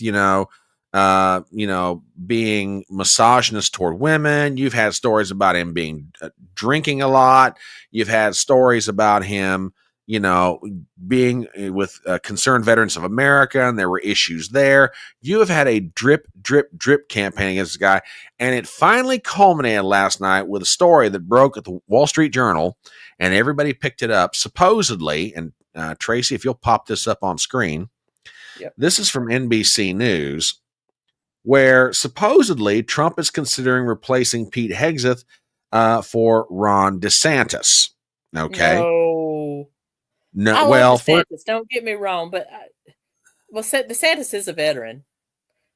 Speaker 2: being misogynist toward women. You've had stories about him being drinking a lot. You've had stories about him, being with Concerned Veterans of America, and there were issues there. You have had a drip, drip, drip campaign against this guy, and it finally culminated last night with a story that broke at the Wall Street Journal, and everybody picked it up, supposedly, and Tracy, if you'll pop this up on screen.
Speaker 1: Yep.
Speaker 2: This is from NBC News, where supposedly Trump is considering replacing Pete Hegseth for Ron DeSantis. Okay.
Speaker 1: No, I love DeSantis. Don't get me wrong, but DeSantis is a veteran.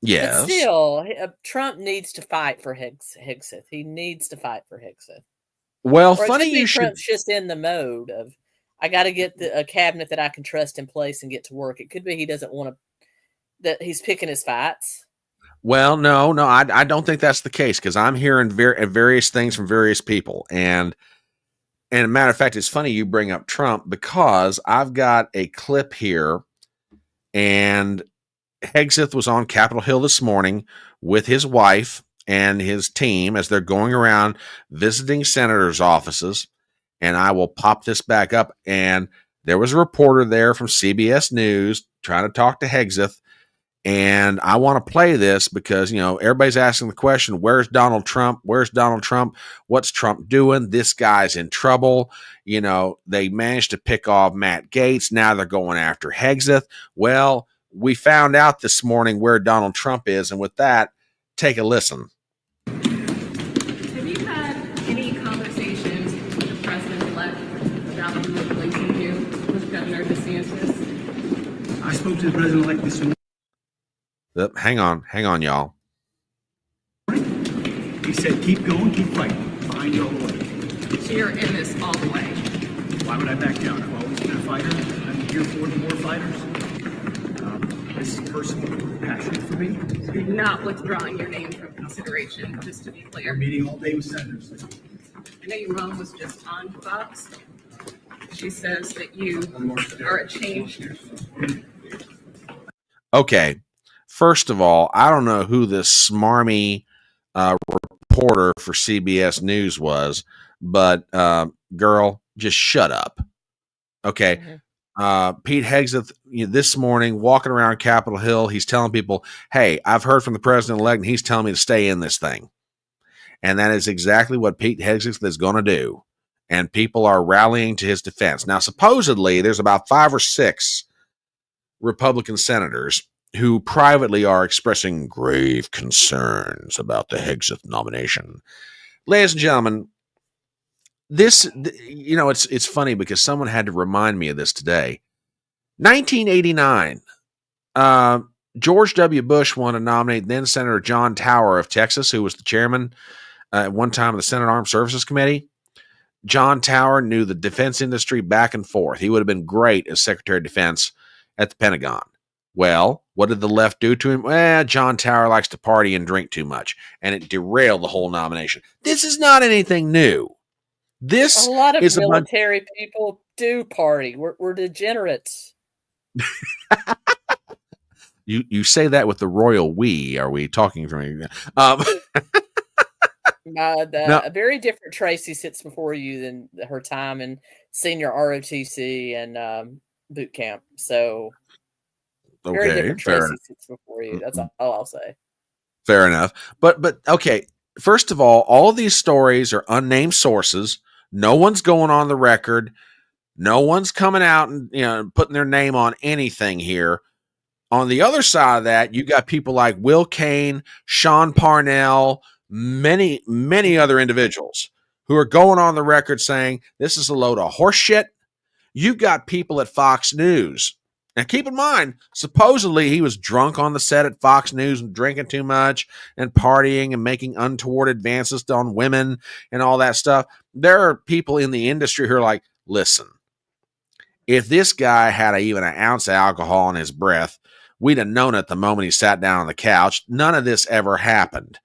Speaker 2: Yes.
Speaker 1: But still, Trump needs to fight for Hegseth. He needs to fight for Hegseth.
Speaker 2: Well,
Speaker 1: or
Speaker 2: funny you should.
Speaker 1: Trump's just in the mode of, I got to get a cabinet that I can trust in place and get to work. It could be he doesn't want to, that he's picking his fights.
Speaker 2: Well, no, I don't think that's the case, because I'm hearing various things from various people. And a matter of fact, it's funny you bring up Trump, because I've got a clip here, and Hegseth was on Capitol Hill this morning with his wife and his team as they're going around visiting senators' offices. And I will pop this back up. And there was a reporter there from CBS News trying to talk to Hegseth. And I want to play this because, everybody's asking the question, where's Donald Trump? Where's Donald Trump? What's Trump doing? This guy's in trouble. They managed to pick off Matt Gaetz. Now they're going after Hegseth. Well, we found out this morning where Donald Trump is. And with that, take a listen.
Speaker 14: Have you had any conversations with the president-elect about replacing you with Governor DeSantis?
Speaker 15: I spoke to the president-elect this morning.
Speaker 2: Hang on, y'all.
Speaker 15: He said, keep going, keep fighting. Find your way.
Speaker 14: So you're in this all the way.
Speaker 15: Why would I back down? I've always been a fighter. I'm here for the more fighters. This is personal passion for me.
Speaker 14: You're not withdrawing your name from consideration, just to be clear.
Speaker 15: We're meeting all day with senators.
Speaker 14: I know your mom was just on Fox. She says that you are a changed.
Speaker 2: Okay. First of all, I don't know who this smarmy reporter for CBS News was, but girl, just shut up. Okay. Pete Hegseth, this morning, walking around Capitol Hill, he's telling people, hey, I've heard from the president-elect, and he's telling me to stay in this thing. And that is exactly what Pete Hegseth is going to do. And people are rallying to his defense. Now, supposedly, there's about 5 or 6 Republican senators who privately are expressing grave concerns about the Hegseth nomination. Ladies and gentlemen, this, it's funny because someone had to remind me of this today. 1989, George W. Bush wanted to nominate then Senator John Tower of Texas, who was the chairman at one time of the Senate Armed Services Committee. John Tower knew the defense industry back and forth. He would have been great as Secretary of Defense at the Pentagon. Well, what did the left do to him? Well, John Tower likes to party and drink too much, and it derailed the whole nomination. This is not anything new. This
Speaker 1: a lot of
Speaker 2: is
Speaker 1: military people do party. We're degenerates.
Speaker 2: You say that with the royal we. Are we talking from?
Speaker 1: A very different Tracy sits before you than her time in senior ROTC and boot camp. So very different Tracy sits before you. That's all I'll say.
Speaker 2: Fair enough. But okay. First of all of these stories are unnamed sources. No one's going on the record. No one's coming out and putting their name on anything here. On the other side of that, you got people like Will Cain, Sean Parnell, many, many other individuals who are going on the record saying this is a load of horse shit. You got people at Fox News. Now, keep in mind, supposedly he was drunk on the set at Fox News and drinking too much and partying and making untoward advances on women and all that stuff. There are people in the industry who are like, listen, if this guy had even an ounce of alcohol in his breath, we'd have known it the moment he sat down on the couch. None of this ever happened.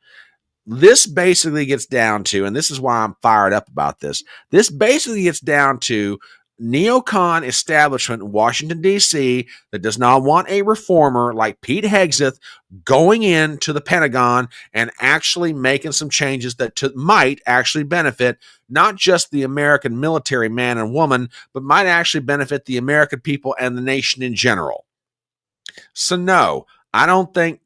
Speaker 2: This basically gets down to, and this is why I'm fired up about this, this basically gets down to neocon establishment in Washington, D.C. that does not want a reformer like Pete Hegseth going into the Pentagon and actually making some changes that might actually benefit not just the American military man and woman, but might actually benefit the American people and the nation in general. So no, I don't think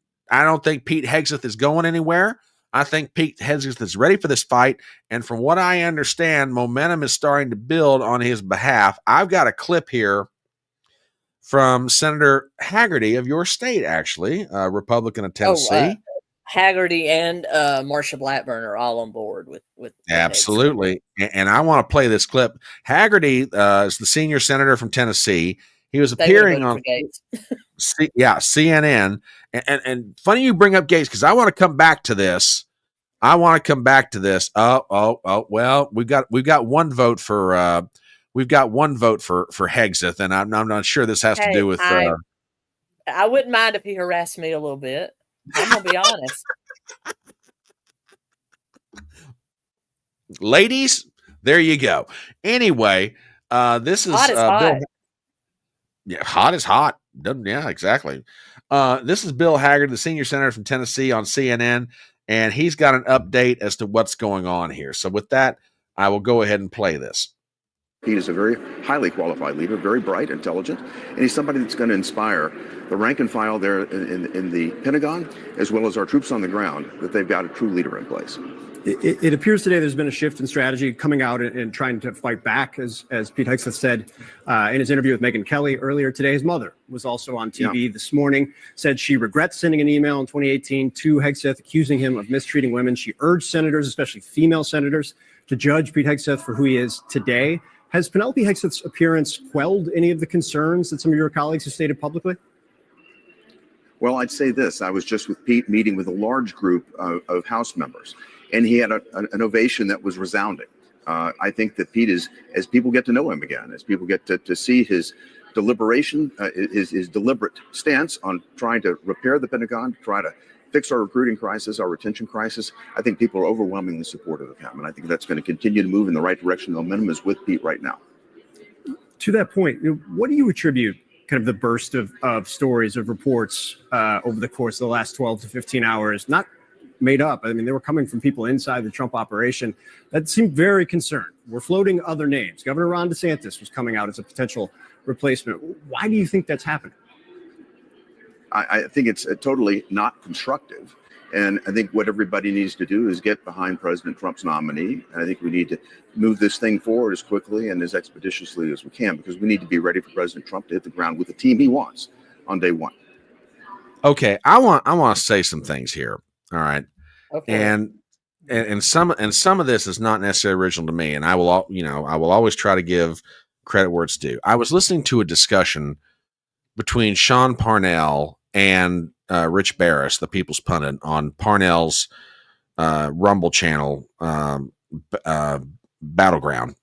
Speaker 2: Pete Hegseth is going anywhere. I think Pete Hegseth is ready for this fight, and from what I understand, momentum is starting to build on his behalf. I've got a clip here from Senator Hagerty of your state, actually, Republican of Tennessee.
Speaker 1: Hagerty and Marsha Blackburn are all on board with
Speaker 2: absolutely, and I want to play this clip. Hagerty is the senior senator from Tennessee. He was appearing on CNN. And funny you bring up Gates because I want to come back to this. Well, we've got one vote for Hegseth, and I'm not sure this has to do with.
Speaker 1: I wouldn't mind if he harassed me a little bit. I'm gonna be honest.
Speaker 2: Ladies, there you go. Anyway, this is
Speaker 1: hot as hot.
Speaker 2: Yeah, hot is hot. Yeah, exactly. This is Bill Haggard, the senior senator from Tennessee on CNN, and he's got an update as to what's going on here. So with that, I will go ahead and play this.
Speaker 16: Pete is a very highly qualified leader, very bright, intelligent, and he's somebody that's going to inspire the rank and file there in the Pentagon, as well as our troops on the ground, that they've got a true leader in place.
Speaker 17: It appears today there's been a shift in strategy coming out and trying to fight back, as Pete Hegseth said in his interview with Megyn Kelly earlier today. His mother was also on TV this morning, said she regrets sending an email in 2018 to Hegseth accusing him of mistreating women. She urged senators, especially female senators, to judge Pete Hegseth for who he is today. Has Penelope Hegseth's appearance quelled any of the concerns that some of your colleagues have stated publicly?
Speaker 16: Well, I'd say this. I was just with Pete meeting with a large group of House members, and he had an ovation that was resounding. I think that Pete is, as people get to know him again, as people get to see his deliberation, his deliberate stance on trying to repair the Pentagon, try to fix our recruiting crisis, our retention crisis, I think people are overwhelmingly supportive of him. And I think that's going to continue to move in the right direction. The momentum is with Pete right now.
Speaker 17: To that point, what do you attribute kind of the burst of stories, of reports over the course of the last 12 to 15 hours, not made up? I mean, they were coming from people inside the Trump operation that seemed very concerned were floating other names. Governor Ron DeSantis was coming out as a potential replacement. Why do you think that's happening?
Speaker 16: I think it's totally not constructive. And I think what everybody needs to do is get behind President Trump's nominee. And I think we need to move this thing forward as quickly and as expeditiously as we can, because we need to be ready for President Trump to hit the ground with the team he wants on day one.
Speaker 2: Okay, I want to say some things here. All right.
Speaker 1: Okay.
Speaker 2: And some of this is not necessarily original to me, and I will always try to give credit where it's due. I was listening to a discussion between Sean Parnell and Rich Barris, the People's Pundit, on Parnell's Rumble channel, Battleground.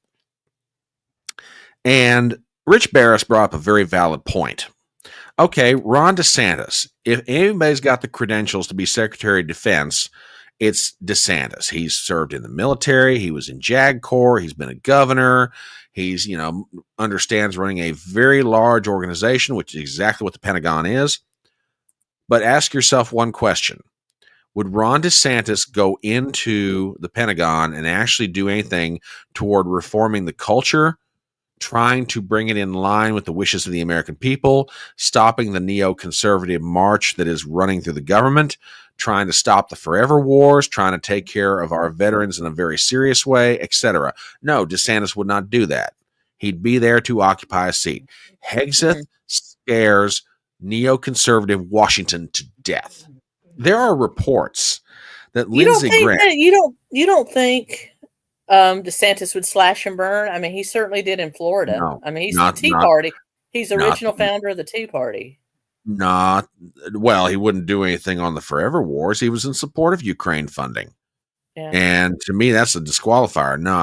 Speaker 2: And Rich Barris brought up a very valid point. Okay, Ron DeSantis, if anybody's got the credentials to be Secretary of Defense, it's DeSantis. He's served in the military. He was in JAG Corps. He's been a governor. He's, understands running a very large organization, which is exactly what the Pentagon is. But ask yourself one question. Would Ron DeSantis go into the Pentagon and actually do anything toward reforming the culture, trying to bring it in line with the wishes of the American people, stopping the neoconservative march that is running through the government, trying to stop the forever wars, trying to take care of our veterans in a very serious way, etc.? No, DeSantis would not do that. He'd be there to occupy a seat. Hegseth scares neoconservative Washington to death. There are reports that Lindsey Graham.
Speaker 1: You don't think DeSantis would slash and burn? I mean, he certainly did in Florida.
Speaker 2: No,
Speaker 1: he's the Tea Party. He's the original founder of the Tea Party.
Speaker 2: Well, he wouldn't do anything on the forever wars. He was in support of Ukraine funding. Yeah. And to me, that's a disqualifier. No,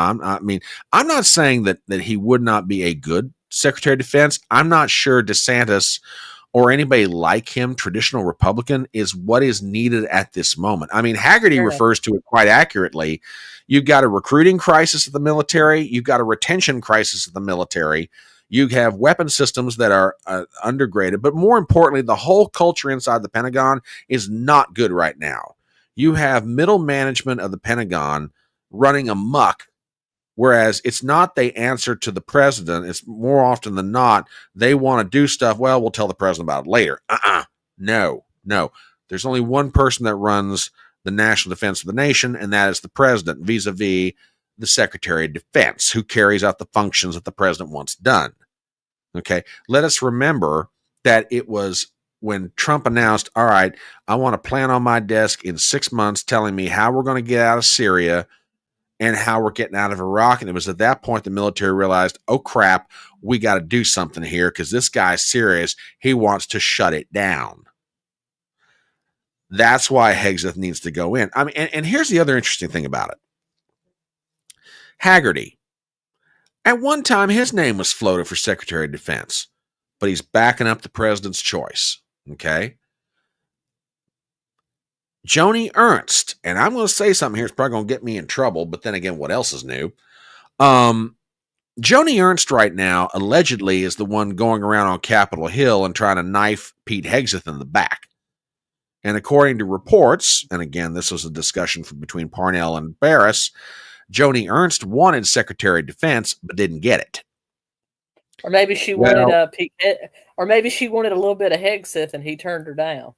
Speaker 2: I'm not saying that he would not be a good Secretary of Defense. I'm not sure DeSantis or anybody like him, traditional Republican, is what is needed at this moment. I mean, Hagerty refers to it quite accurately. You've got a recruiting crisis of the military. You've got a retention crisis of the military. You have weapon systems that are undergraded. But more importantly, the whole culture inside the Pentagon is not good right now. You have middle management of the Pentagon running amok, whereas it's not they answer to the president. It's more often than not, they want to do stuff. Well, we'll tell the president about it later. No. There's only one person that runs the national defense of the nation, and that is the president, vis-a-vis the Secretary of Defense, who carries out the functions that the president wants done. Okay. Let us remember that it was when Trump announced, all right, I want a plan on my desk in 6 months telling me how we're going to get out of Syria and how we're getting out of Iraq. And it was at that point the military realized, oh, crap, we got to do something here because this guy's serious. He wants to shut it down. That's why Hegseth needs to go in. I mean, and here's the other interesting thing about it. Hagerty. At one time, his name was floated for Secretary of Defense, but he's backing up the president's choice. Okay. Joni Ernst, and I'm going to say something here. It's probably going to get me in trouble, but then again, what else is new? Joni Ernst right now allegedly is the one going around on Capitol Hill and trying to knife Pete Hegseth in the back. And according to reports, and again, this was a discussion between Parnell and Barris, Joni Ernst wanted Secretary of Defense, but didn't get it.
Speaker 1: Or maybe she wanted Pete, or maybe she wanted a little bit of Hegseth and he turned her down.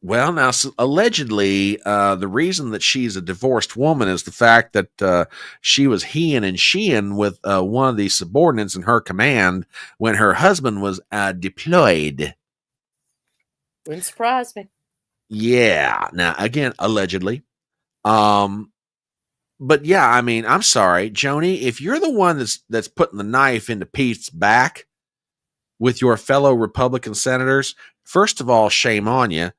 Speaker 2: Well, now, allegedly, the reason that she's a divorced woman is the fact that she was he-ing and she-ing with one of the subordinates in her command when her husband was deployed.
Speaker 1: Wouldn't surprise me.
Speaker 2: Yeah. Now, again, allegedly. But yeah, I mean, I'm sorry, Joni, if you're the one that's putting the knife into Pete's back with your fellow Republican senators, first of all, shame on you.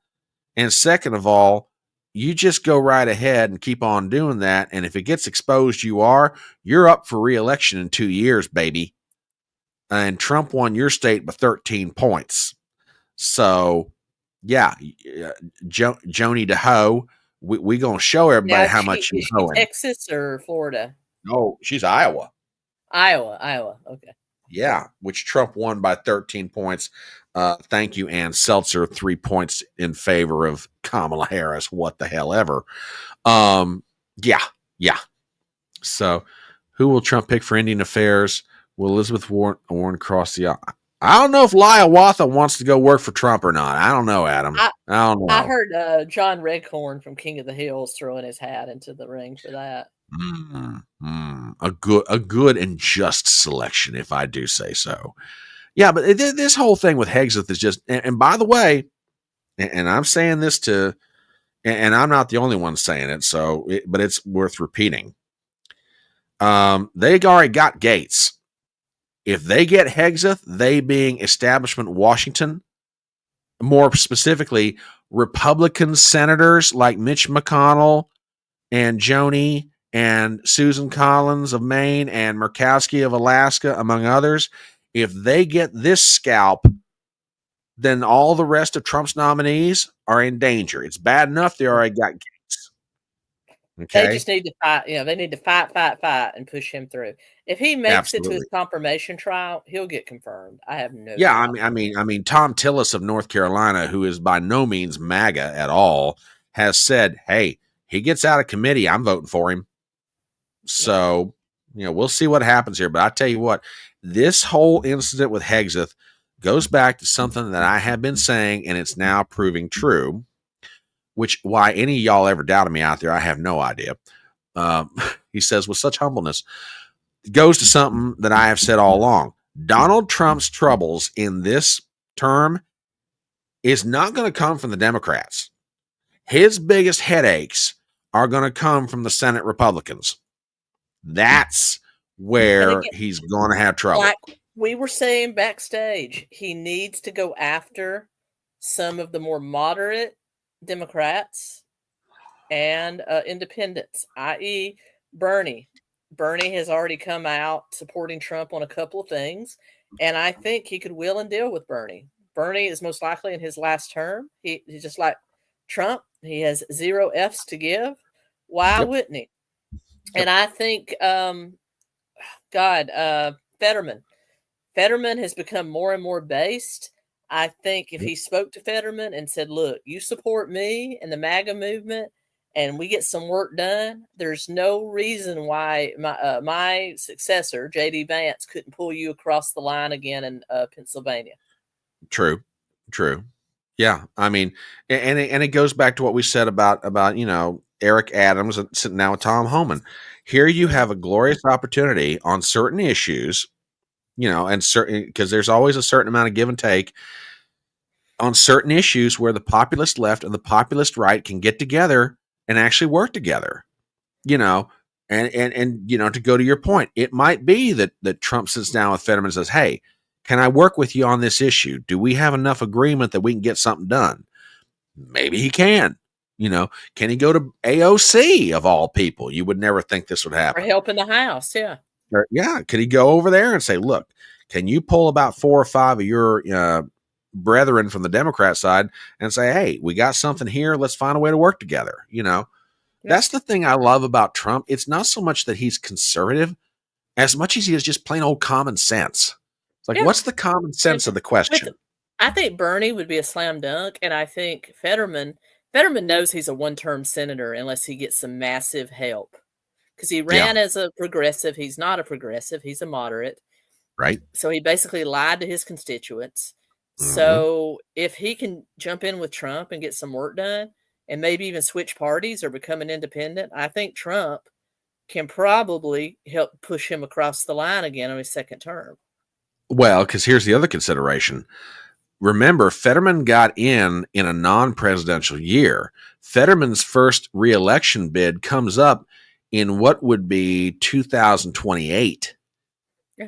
Speaker 2: And second of all, you just go right ahead and keep on doing that. And if it gets exposed, you're up for re-election in 2 years, baby. And Trump won your state by 13 points. So, yeah, Joni DeHo, we going to show everybody how much she's hoeing.
Speaker 1: Texas or Florida?
Speaker 2: No, she's Iowa.
Speaker 1: Iowa. Okay.
Speaker 2: Yeah, which Trump won by 13 points. Thank you, Ann Seltzer. 3 points in favor of Kamala Harris. What the hell ever. Yeah. So, Who will Trump pick for Indian Affairs? Will Elizabeth Warren cross the aisle? I don't know if 𝗖𝗿𝗃 wants to go work for Trump or not. I don't know, Adam. I don't know.
Speaker 1: I heard John Redcorn from King of the Hills throwing his hat into the ring for that.
Speaker 2: A good and just selection, if I do say so. Yeah, but this whole thing with Hegseth is just, and by the way, and I'm saying this to, and I'm not the only one saying it, but it's worth repeating. They already got Gaetz. If they get Hegseth, they being establishment Washington, more specifically, Republican senators like Mitch McConnell and Joni and Susan Collins of Maine and Murkowski of Alaska, among others, if they get this scalp, then all the rest of Trump's nominees are in danger. It's bad enough they already got Gaetz. Okay?
Speaker 1: They just need to fight. They need to fight, and push him through. If he makes it to his confirmation trial, he'll get confirmed. I have no.
Speaker 2: Yeah, doubt. I mean, Tom Tillis of North Carolina, who is by no means MAGA at all, has said, "Hey, he gets out of committee, I'm voting for him." So, we'll see what happens here. But I tell you what, this whole incident with Hegseth goes back to something that I have been saying, and it's now proving true. Which, why any of y'all ever doubted me out there, I have no idea. He says with such humbleness, it goes to something that I have said all along. Donald Trump's troubles in this term is not going to come from the Democrats. His biggest headaches are going to come from the Senate Republicans. That's where he's going to have trouble.
Speaker 1: Like we were saying backstage, he needs to go after some of the more moderate Democrats and independents, i.e. Bernie. Bernie has already come out supporting Trump on a couple of things, and I think he could wheel and deal with Bernie. Bernie is most likely in his last term. He's just like Trump. He has 0 F's to give. Why wouldn't he? And I think, Fetterman. Fetterman has become more and more based. I think if he spoke to Fetterman and said, look, you support me and the MAGA movement and we get some work done, there's no reason why my successor, J.D. Vance, couldn't pull you across the line again in Pennsylvania.
Speaker 2: True. Yeah. I mean, and it goes back to what we said about Eric Adams sitting down with Tom Homan. Here you have a glorious opportunity on certain issues, and certain, because there's always a certain amount of give and take on certain issues where the populist left and the populist right can get together and actually work together, and to go to your point, it might be that Trump sits down with Fetterman and says, hey, can I work with you on this issue? Do we have enough agreement that we can get something done? Maybe he can. Can he go to AOC of all people? You would never think this would happen.
Speaker 1: Or help in the House, yeah.
Speaker 2: Could he go over there and say, look, can you pull about 4 or 5 of your brethren from the Democrat side and say, hey, we got something here. Let's find a way to work together. That's the thing I love about Trump. It's not so much that he's conservative as much as he is just plain old common sense. It's like, what's the common sense of the question?
Speaker 1: I think Bernie would be a slam dunk. And I think Fetterman knows he's a one-term senator unless he gets some massive help. Because he ran as a progressive. He's not a progressive. He's a moderate.
Speaker 2: Right.
Speaker 1: So he basically lied to his constituents. So if he can jump in with Trump and get some work done and maybe even switch parties or become an independent, I think Trump can probably help push him across the line again on his second term.
Speaker 2: Well, because here's the other consideration. Remember, Fetterman got in a non-presidential year. Fetterman's first re-election bid comes up in what would be 2028.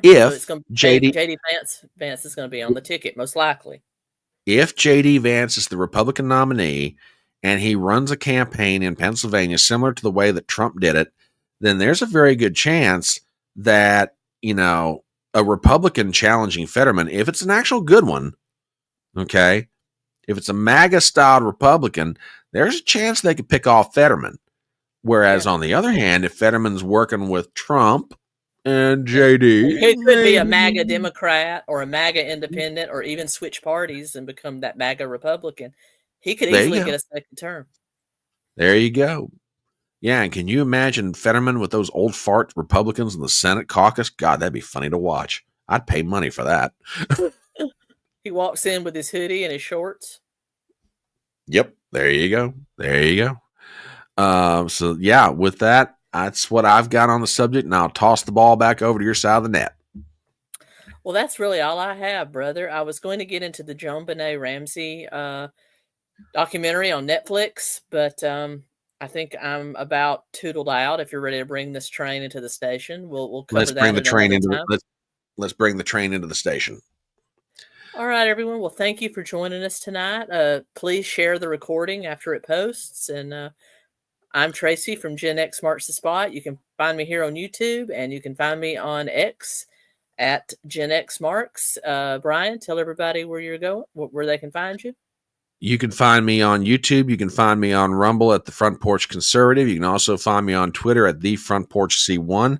Speaker 2: If
Speaker 1: so
Speaker 2: J.D.
Speaker 1: Vance is going to be on the ticket, most likely.
Speaker 2: If J.D. Vance is the Republican nominee and he runs a campaign in Pennsylvania similar to the way that Trump did it, then there's a very good chance that, a Republican challenging Fetterman, if it's an actual good one, okay, if it's a MAGA-styled Republican, there's a chance they could pick off Fetterman. Whereas on the other hand, if Fetterman's working with Trump and JD,
Speaker 1: he could be a MAGA Democrat or a MAGA independent or even switch parties and become that MAGA Republican. He could easily get a second term.
Speaker 2: There you go. Yeah, and can you imagine Fetterman with those old fart Republicans in the Senate caucus? God, that'd be funny to watch. I'd pay money for that.
Speaker 1: He walks in with his hoodie and his shorts.
Speaker 2: Yep, there you go. There you go. So yeah, with that, that's what I've got on the subject, and I'll toss the ball back over to your side of the net.
Speaker 1: Well, that's really all I have, brother. I was going to get into the 𝗂𝗂𝗃 documentary on Netflix, but I think I'm about tootled out. If you're ready to bring this train into the station, we'll cover
Speaker 2: Let's
Speaker 1: that.
Speaker 2: bring the train into let's bring the train into the station.
Speaker 1: All right, everyone. Well, thank you for joining us tonight. Please share the recording after it posts. And I'm Tracy from Gen X Marks the Spot. You can find me here on YouTube, and you can find me on X at Gen X Marks. Bryan, tell everybody where you're going, where they can find you.
Speaker 2: You can find me on YouTube. You can find me on Rumble at the Front Porch Conservative. You can also find me on Twitter at the Front Porch C1.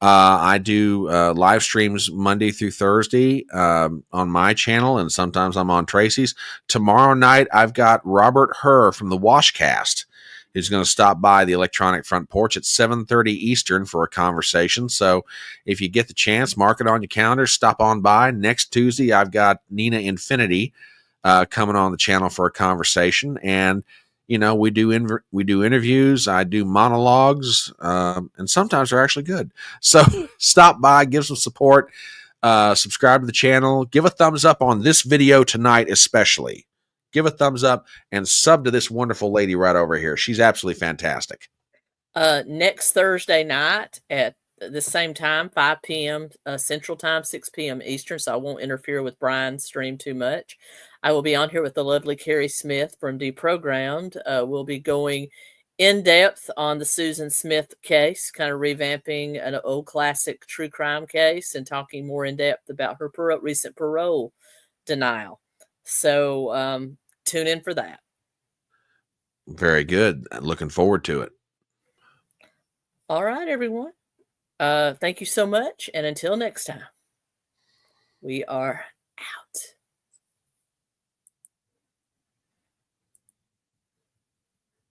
Speaker 2: I do live streams Monday through Thursday on my channel, and sometimes I'm on Tracy's. Tomorrow night, I've got Robert Herr from the Washcast, who's going to stop by the Electronic Front Porch at 7:30 Eastern for a conversation. So if you get the chance, mark it on your calendar, stop on by. Next Tuesday, I've got Nina Infinity coming on the channel for a conversation. And, you know, we do interviews, I do monologues, and sometimes they're actually good. So stop by, give some support, subscribe to the channel, give a thumbs up on this video tonight, especially. Give a thumbs up and sub to this wonderful lady right over here. She's absolutely fantastic.
Speaker 1: Next Thursday night at the same time, 5 p.m. Central Time, 6 p.m. Eastern, so I won't interfere with Bryan's stream too much. I will be on here with the lovely Carrie Smith from Deprogrammed. We'll be going in depth on the Susan Smith case, kind of revamping an old classic true crime case and talking more in depth about her recent parole denial. So tune in for that.
Speaker 2: Very good. Looking forward to it.
Speaker 1: All right, everyone. Thank you so much. And until next time, we are out.